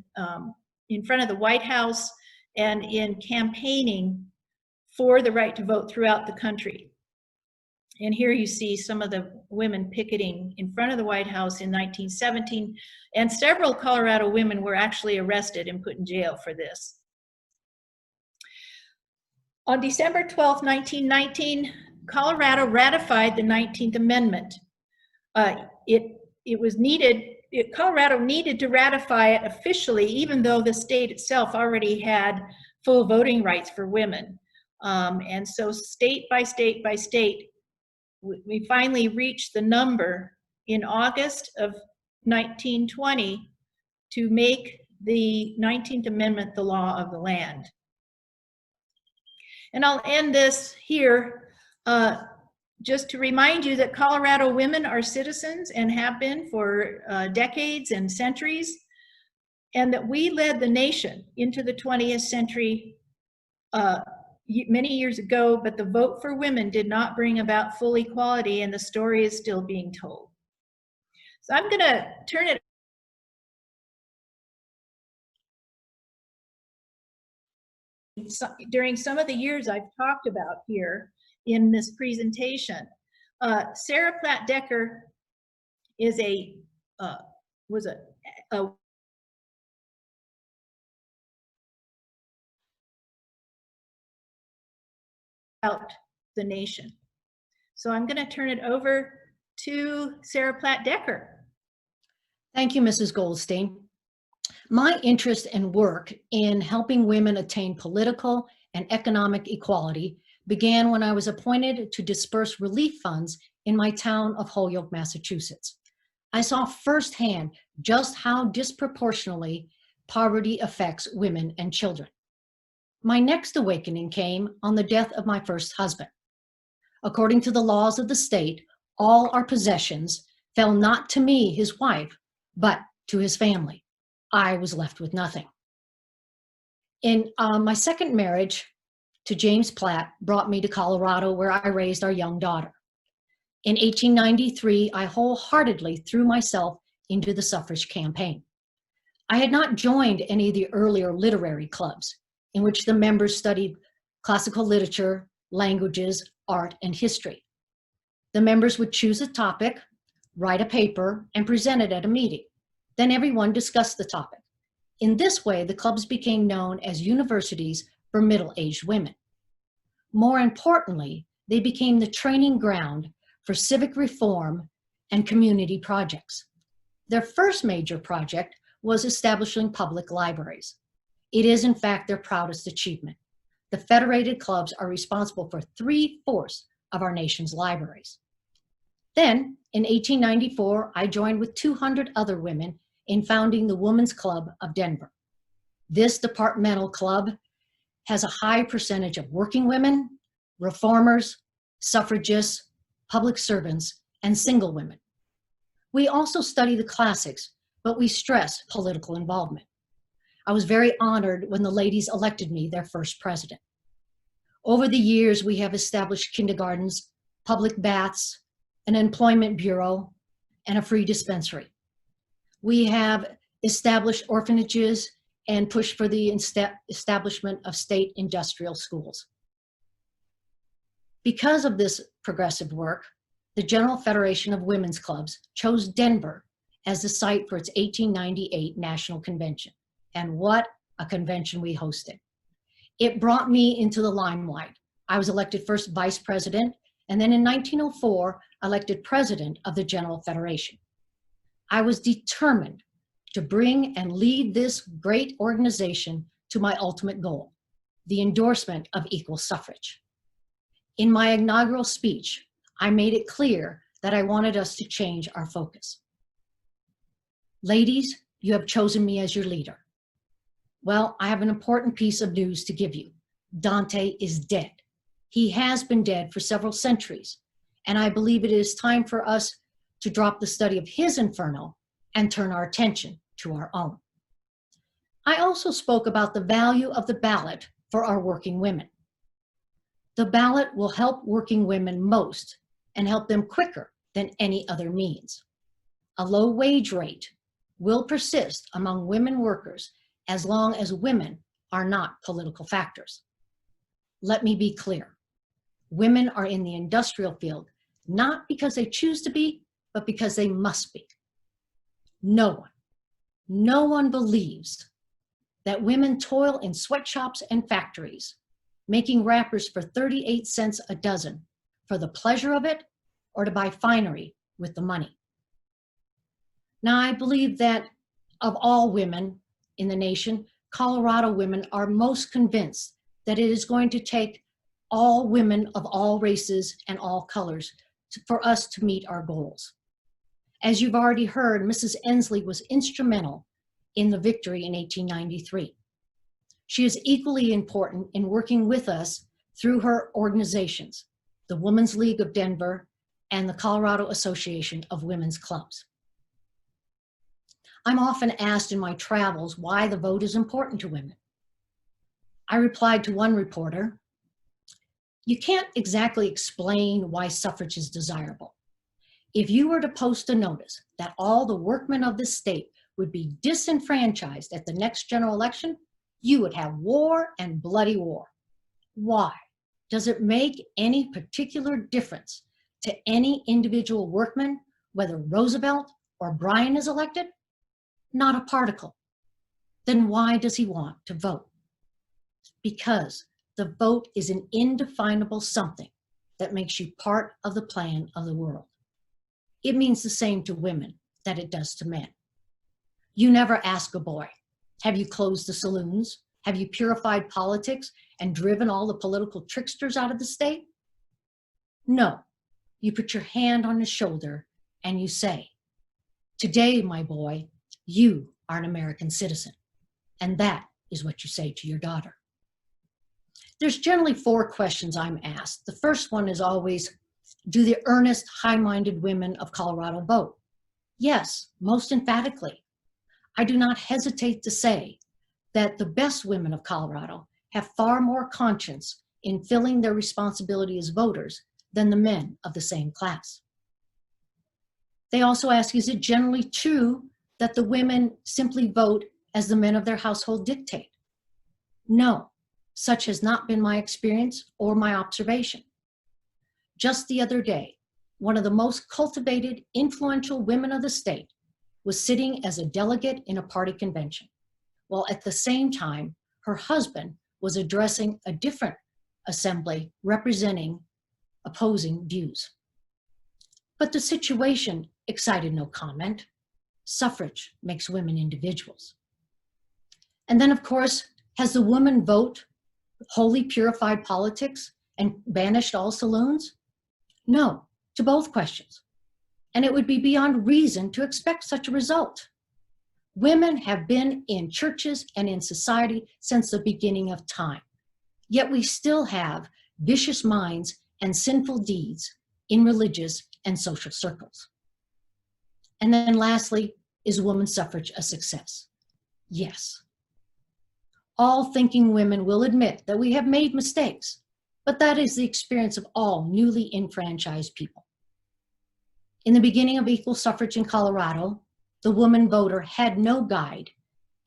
Speaker 4: in front of the White House and in campaigning for the right to vote throughout the country. And here you see some of the women picketing in front of the White House in 1917, and several Colorado women were actually arrested and put in jail for this. On December 12, 1919, Colorado ratified the 19th Amendment. Colorado needed to ratify it officially, even though the state itself already had full voting rights for women. And so state by state by state, we finally reached the number in August of 1920 to make the 19th Amendment the law of the land. And I'll end this here just to remind you that Colorado women are citizens and have been for decades and centuries, and that we led the nation into the 20th century many years ago, but the vote for women did not bring about full equality, and the story is still being told. So I'm going to turn it during some of the years I've talked about here in this presentation. Sarah Platt Decker is was a about the nation. So I'm going to turn it over to Sarah Platt Decker.
Speaker 5: Thank you, Mrs. Goldstein. My interest and work in helping women attain political and economic equality began when I was appointed to disperse relief funds in my town of Holyoke, Massachusetts. I saw firsthand just how disproportionately poverty affects women and children. My next awakening came on the death of my first husband. According to the laws of the state, all our possessions fell not to me, his wife, but to his family. I was left with nothing. In my second marriage to James Platt brought me to Colorado, where I raised our young daughter. In 1893, I wholeheartedly threw myself into the suffrage campaign. I had not joined any of the earlier literary clubs in which the members studied classical literature, languages, art, and history. The members would choose a topic, write a paper, and present it at a meeting. Then everyone discussed the topic. In this way, the clubs became known as universities for middle-aged women. More importantly, they became the training ground for civic reform and community projects. Their first major project was establishing public libraries. It is, in fact, their proudest achievement. The federated clubs are responsible for 3/4 of our nation's libraries. Then, in 1894, I joined with 200 other women in founding the Women's Club of Denver. This departmental club has a high percentage of working women, reformers, suffragists, public servants, and single women. We also study the classics, but we stress political involvement. I was very honored when the ladies elected me their first president. Over the years, we have established kindergartens, public baths, an employment bureau, and a free dispensary. We have established orphanages and pushed for the establishment of state industrial schools. Because of this progressive work, the General Federation of Women's Clubs chose Denver as the site for its 1898 National Convention. And what a convention we hosted. It brought me into the limelight. I was elected first vice president, and then in 1904, elected president of the General Federation. I was determined to bring and lead this great organization to my ultimate goal, the endorsement of equal suffrage. In my inaugural speech, I made it clear that I wanted us to change our focus. Ladies, you have chosen me as your leader. Well, I have an important piece of news to give you. Dante is dead. He has been dead for several centuries, and I believe it is time for us to drop the study of his Inferno and turn our attention to our own. I also spoke about the value of the ballot for our working women. The ballot will help working women most and help them quicker than any other means. A low wage rate will persist among women workers as long as women are not political factors. Let me be clear. Women are in the industrial field not because they choose to be, but because they must be. No one believes that women toil in sweatshops and factories, making wrappers for 38 cents a dozen for the pleasure of it or to buy finery with the money. Now, I believe that of all women in the nation, Colorado women are most convinced that it is going to take all women of all races and all colors for us to meet our goals. As you've already heard, Mrs. Ensley was instrumental in the victory in 1893. She is equally important in working with us through her organizations, the Women's League of Denver and the Colorado Association of Women's Clubs. I'm often asked in my travels why the vote is important to women. I replied to one reporter, "You can't exactly explain why suffrage is desirable. If you were to post a notice that all the workmen of this state would be disenfranchised at the next general election, you would have war and bloody war. Why? Does it make any particular difference to any individual workman whether Roosevelt or Bryan is elected? Not a particle. Then why does he want to vote? Because the vote is an indefinable something that makes you part of the plan of the world. It means the same to women that it does to men. You never ask a boy, have you closed the saloons? Have you purified politics and driven all the political tricksters out of the state? No, you put your hand on his shoulder and you say, today, my boy, you are an American citizen. And that is what you say to your daughter. There's generally 4 questions I'm asked. The first one is always, do the earnest, high-minded women of Colorado vote? Yes, most emphatically. I do not hesitate to say that the best women of Colorado have far more conscience in filling their responsibility as voters than the men of the same class. They also ask, is it generally true that the women simply vote as the men of their household dictate? No, Such has not been my experience or my observation. Just the other day, one of the most cultivated, influential women of the state was sitting as a delegate in a party convention, while at the same time, her husband was addressing a different assembly representing opposing views. But the situation excited no comment. Suffrage makes women individuals. And then, of course, has the woman vote wholly purified politics and banished all saloons? No, to both questions. And it would be beyond reason to expect such a result. Women have been in churches and in society since the beginning of time. Yet we still have vicious minds and sinful deeds in religious and social circles. And then lastly, is women's suffrage a success? Yes. All thinking women will admit that we have made mistakes, but that is the experience of all newly enfranchised people. In the beginning of equal suffrage in Colorado, the woman voter had no guide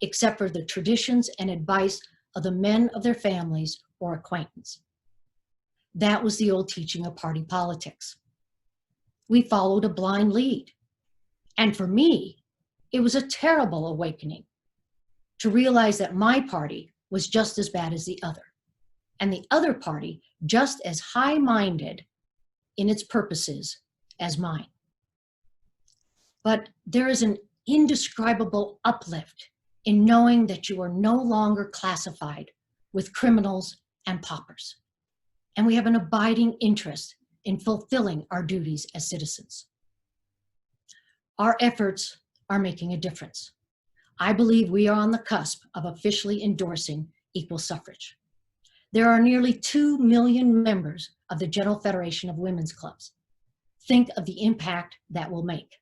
Speaker 5: except for the traditions and advice of the men of their families or acquaintance. That was the old teaching of party politics. We followed a blind lead. And for me, it was a terrible awakening to realize that my party was just as bad as the other, and the other party just as high-minded in its purposes as mine. But there is an indescribable uplift in knowing that you are no longer classified with criminals and paupers, and we have an abiding interest in fulfilling our duties as citizens. Our efforts are making a difference. I believe we are on the cusp of officially endorsing equal suffrage. There are nearly 2 million members of the General Federation of Women's Clubs. Think of the impact that will make.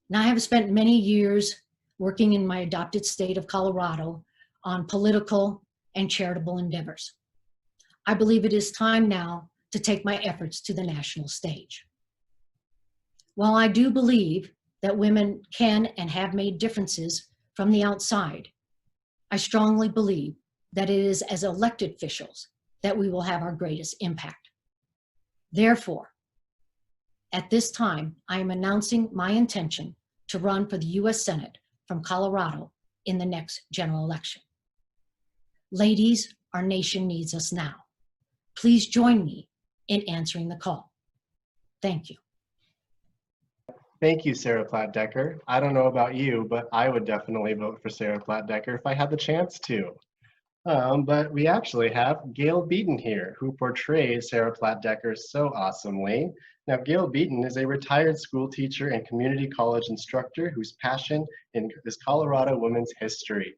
Speaker 5: Now, I have spent many years working in my adopted state of Colorado on political and charitable endeavors. I believe it is time now to take my efforts to the national stage. While I do believe that women can and have made differences from the outside, I strongly believe that it is as elected officials that we will have our greatest impact. Therefore, at this time, I am announcing my intention to run for the U.S. Senate from Colorado in the next general election. Ladies, our nation needs us now. Please join me in answering the call. Thank you.
Speaker 1: Thank you, Sarah Platt Decker. I don't know about you, but I would definitely vote for Sarah Platt Decker if I had the chance to. But we actually have Gail Beaton here, who portrays Sarah Platt Decker so awesomely. Now, Gail Beaton is a retired school teacher and community college instructor whose passion is Colorado women's history.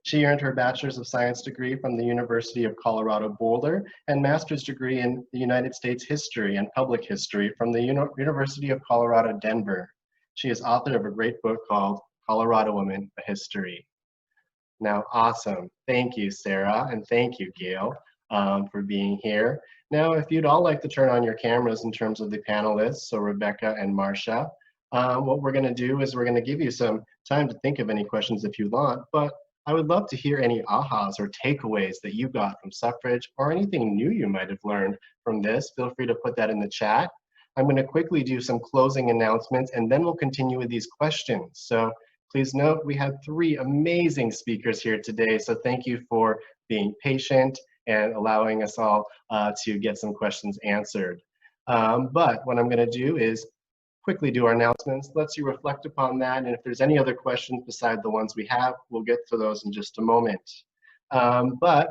Speaker 1: She earned her Bachelor's of Science degree from the University of Colorado Boulder and Master's degree in the United States History and Public History from the University of Colorado Denver. She is author of a great book called Colorado Women: A History. Now, awesome. Thank you, Sarah, and thank you, Gail, for being here. Now, if you'd all like to turn on your cameras in terms of the panelists, so Rebecca and Marcia, what we're going to do is we're going to give you some time to think of any questions if you want, but I would love to hear any ahas or takeaways that you got from suffrage or anything new you might have learned from this. Feel free to put that in the chat. I'm going to quickly do some closing announcements and then we'll continue with these questions. So please note we had 3 amazing speakers here today. So thank you for being patient and allowing us all to get some questions answered. But what I'm going to do is quickly do our announcements, lets you reflect upon that, and if there's any other questions beside the ones we have, we'll get to those in just a moment. But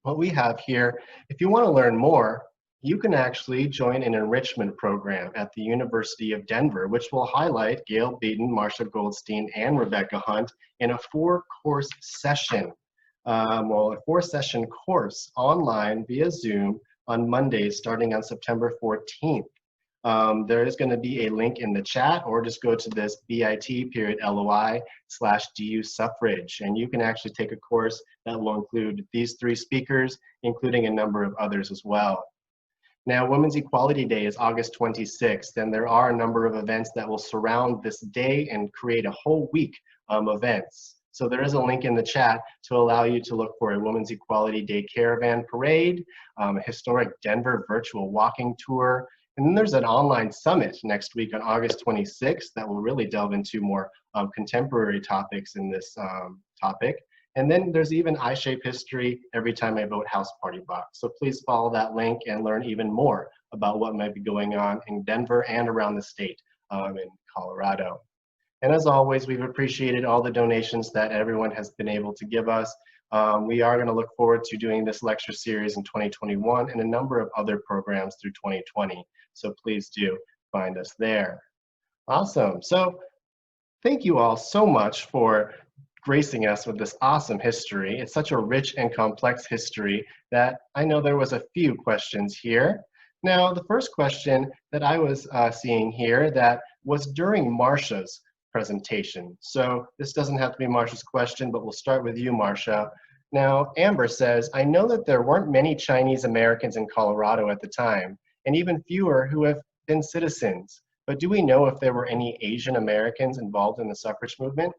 Speaker 1: what we have here, if you want to learn more, you can actually join an enrichment program at the University of Denver, which will highlight Gail Beaton, Marsha Goldstein, and Rebecca Hunt in a 4-course session. Well, a 4-session course online via Zoom on Mondays starting on September 14th. There is going to be a link in the chat, or just go to this bit.ly/du suffrage, and you can actually take a course that will include these 3 speakers, including a number of others as well. Now, Women's Equality Day is August 26th, and there are a number of events that will surround this day and create a whole week of events. So there is a link in the chat to allow you to look for a Women's Equality Day Caravan Parade, a historic Denver virtual walking tour, and then there's an online summit next week on August 26th that will really delve into more contemporary topics in this topic. And then there's even I Shape History Every Time I Vote House Party Box. So please follow that link and learn even more about what might be going on in Denver and around the state in Colorado. And as always, we've appreciated all the donations that everyone has been able to give us. We are going to look forward to doing this lecture series in 2021 and a number of other programs through 2020. So please do find us there. Awesome. So thank you all so much for gracing us with this awesome history. It's such a rich and complex history that I know there was a few questions here. Now, the first question that I was seeing here that was during Marsha's presentation. So this doesn't have to be Marsha's question, but we'll start with you, Marsha. Now, Amber says, I know that there weren't many Chinese Americans in Colorado at the time, and even fewer who have been citizens. But do we know if there were any Asian Americans involved in the suffrage movement?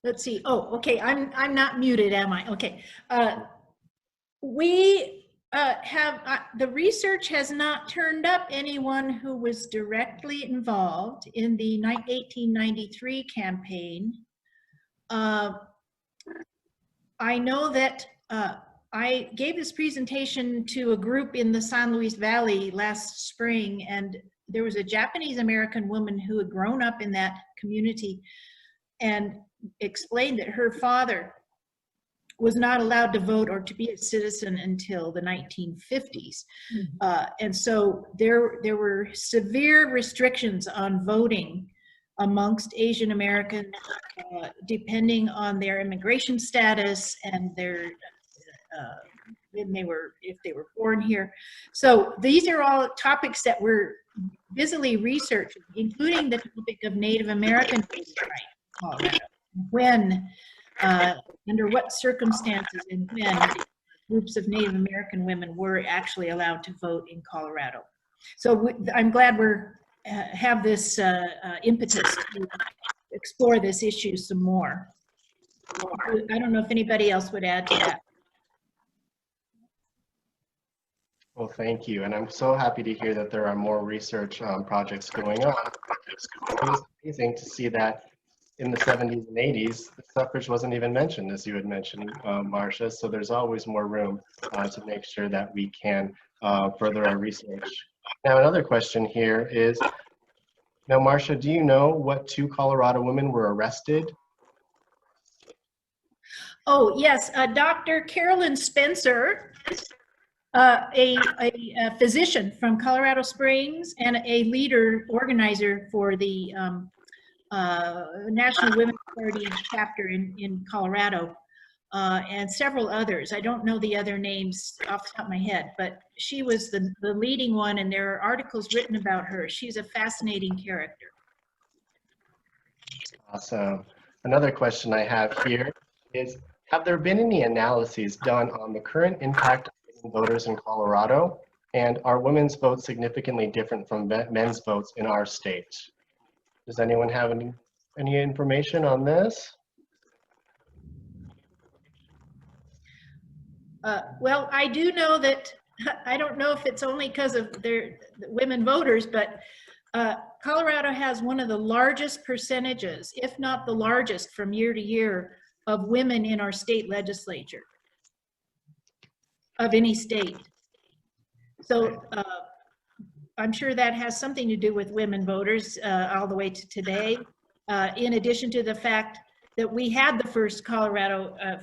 Speaker 4: Let's see. Oh, okay. I'm not muted, am I? Okay. We have the research has not turned up anyone who was directly involved in the 1893 campaign. I know that I gave this presentation to a group in the San Luis Valley last spring, and there was a Japanese American woman who had grown up in that community and explained that her father was not allowed to vote or to be a citizen until the 1950s. And so there were severe restrictions on voting amongst Asian Americans, depending on their immigration status and their if they were born here. So these are all topics that we're busily researching, including the topic of Native American rights in Colorado. When, under what circumstances and when groups of Native American women were actually allowed to vote in Colorado. So I'm glad we're have this impetus to explore this issue some more. I don't know if anybody else would add to that.
Speaker 1: Well, thank you. And I'm so happy to hear that there are more research projects going on. It was amazing to see that in the 70s and 80s, the suffrage wasn't even mentioned, as you had mentioned, Marsha. So there's always more room to make sure that we can further our research. Now, another question here is, now, Marsha, do you know what 2 Colorado women were arrested?
Speaker 4: Oh, yes, Dr. Carolyn Spencer, a physician from Colorado Springs and a leader organizer for the National Women's Party chapter in Colorado, and several others. I don't know the other names off the top of my head, but she was the leading one, and there are articles written about her. She's a fascinating character.
Speaker 1: Awesome. Another question I have here is, have there been any analyses done on the current impact of voters in Colorado, and are women's votes significantly different from men's votes in our state? Does anyone have any information on this?
Speaker 4: Well, I do know that, I don't know if it's only because of the women voters, but Colorado has one of the largest percentages, if not the largest from year to year, of women in our state legislature, of any state. So I'm sure that has something to do with women voters all the way to today, in addition to the fact that we had the first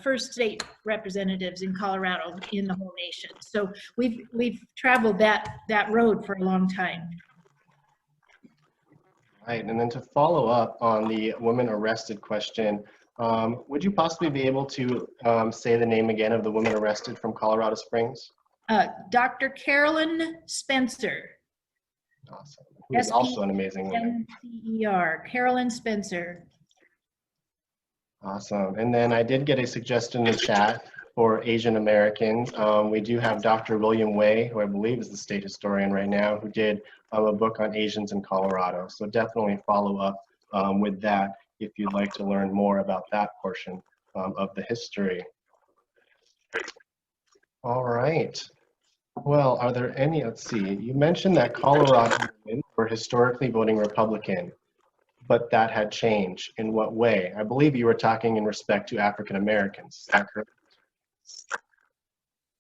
Speaker 4: first state representatives in Colorado in the whole nation. So we've traveled that road for a long time.
Speaker 1: Right, and then to follow up on the women arrested question, would you possibly be able to say the name again of the woman arrested from Colorado Springs?
Speaker 4: Dr. Carolyn Spencer.
Speaker 1: Awesome. Who is also an amazing woman.
Speaker 4: S-P-E-N-C-E-R, Carolyn Spencer.
Speaker 1: Awesome. And then I did get a suggestion in the chat for Asian Americans. We do have Dr. William Way, who I believe is the state historian right now, who did a book on Asians in Colorado. So definitely follow up with that if you'd like to learn more about that portion of the history. All right. Well, are there any, let's see, you mentioned that Colorado women were historically voting Republican, but that had changed. In what way? I believe you were talking in respect to African Americans. Is that correct?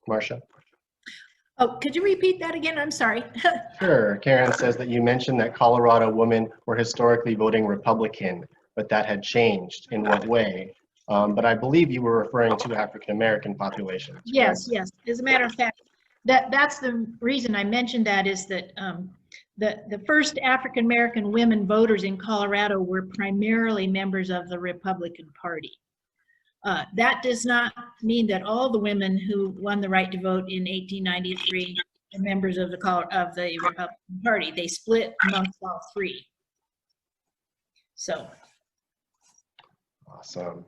Speaker 1: Marcia?
Speaker 4: Oh, could you repeat that again? I'm sorry.
Speaker 1: Sure. Karen says that you mentioned that Colorado women were historically voting Republican, but that had changed. In what way? But I believe you were referring to African American populations.
Speaker 4: Yes, yes. As a matter of fact, that's the reason I mentioned that, is that the first African American women voters in Colorado were primarily members of the Republican Party. That does not mean that all the women who won the right to vote in 1893 are members of the Republican Party. They split amongst all three. So.
Speaker 1: Awesome.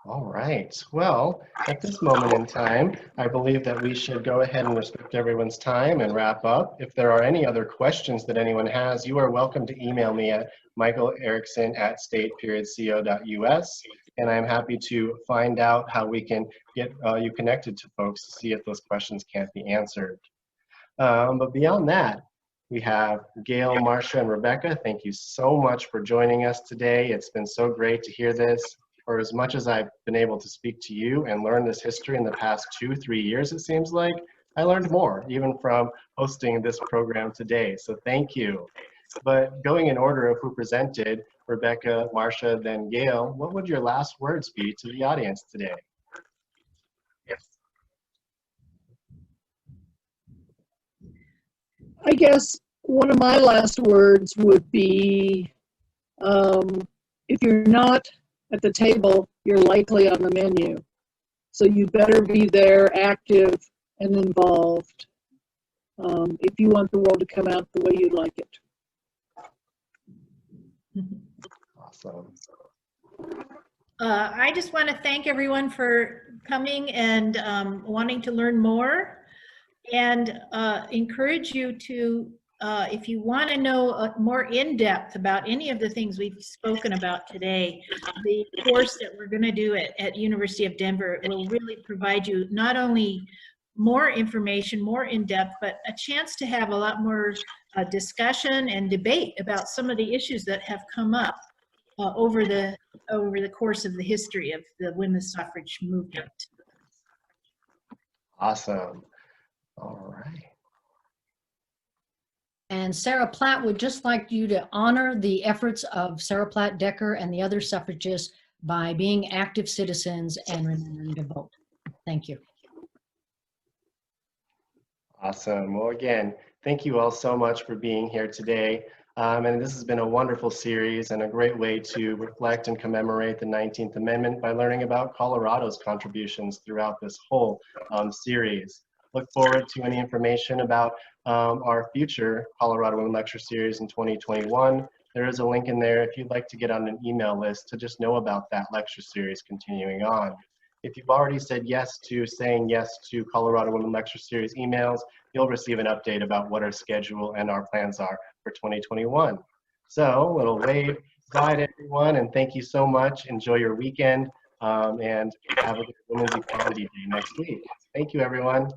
Speaker 1: All right. Well, at this moment in time, I believe that we should go ahead and respect everyone's time and wrap up. If there are any other questions that anyone has, you are welcome to email me at michaelerickson@state-co.us, and I'm happy to find out how we can get you connected to folks to see if those questions can't be answered. But beyond that, we have Gail, Marcia, and Rebecca. Thank you so much for joining us today. It's been so great to hear this. For as much as I've been able to speak to you and learn this history in the past 2-3 years, it seems like, I learned more, even from hosting this program today. So thank you. But going in order of who presented, Rebecca, Marcia, then Gail, what would your last words be to the audience today? Yes.
Speaker 3: I guess one of my last words would be, if you're not at the table, you're likely on the menu. So you better be there, active and involved, if you want the world to come out the way you'd like it.
Speaker 1: Awesome.
Speaker 4: I just want to thank everyone for coming and wanting to learn more, and encourage you to, if you want to know more in depth about any of the things we've spoken about today, the course that we're going to do at University of Denver will really provide you not only more information, more in depth, but a chance to have a lot more discussion and debate about some of the issues that have come up over the course of the history of the women's suffrage movement.
Speaker 1: Awesome. All right.
Speaker 5: And Sarah Platt would just like you to honor the efforts of Sarah Platt Decker and the other suffragists by being active citizens and remembering to vote. Thank you.
Speaker 1: Awesome. Well, again, thank you all so much for being here today. And this has been a wonderful series and a great way to reflect and commemorate the 19th Amendment by learning about Colorado's contributions throughout this whole series. Look forward to any information about our future Colorado Women Lecture Series in 2021. There is a link in there if you'd like to get on an email list to just know about that lecture series continuing on. If you've already said yes to saying yes to Colorado Women Lecture Series emails, you'll receive an update about what our schedule and our plans are for 2021. So, a little wave, bye to everyone, and thank you so much. Enjoy your weekend, and have a good Women's Equality Day next week. Thank you, everyone.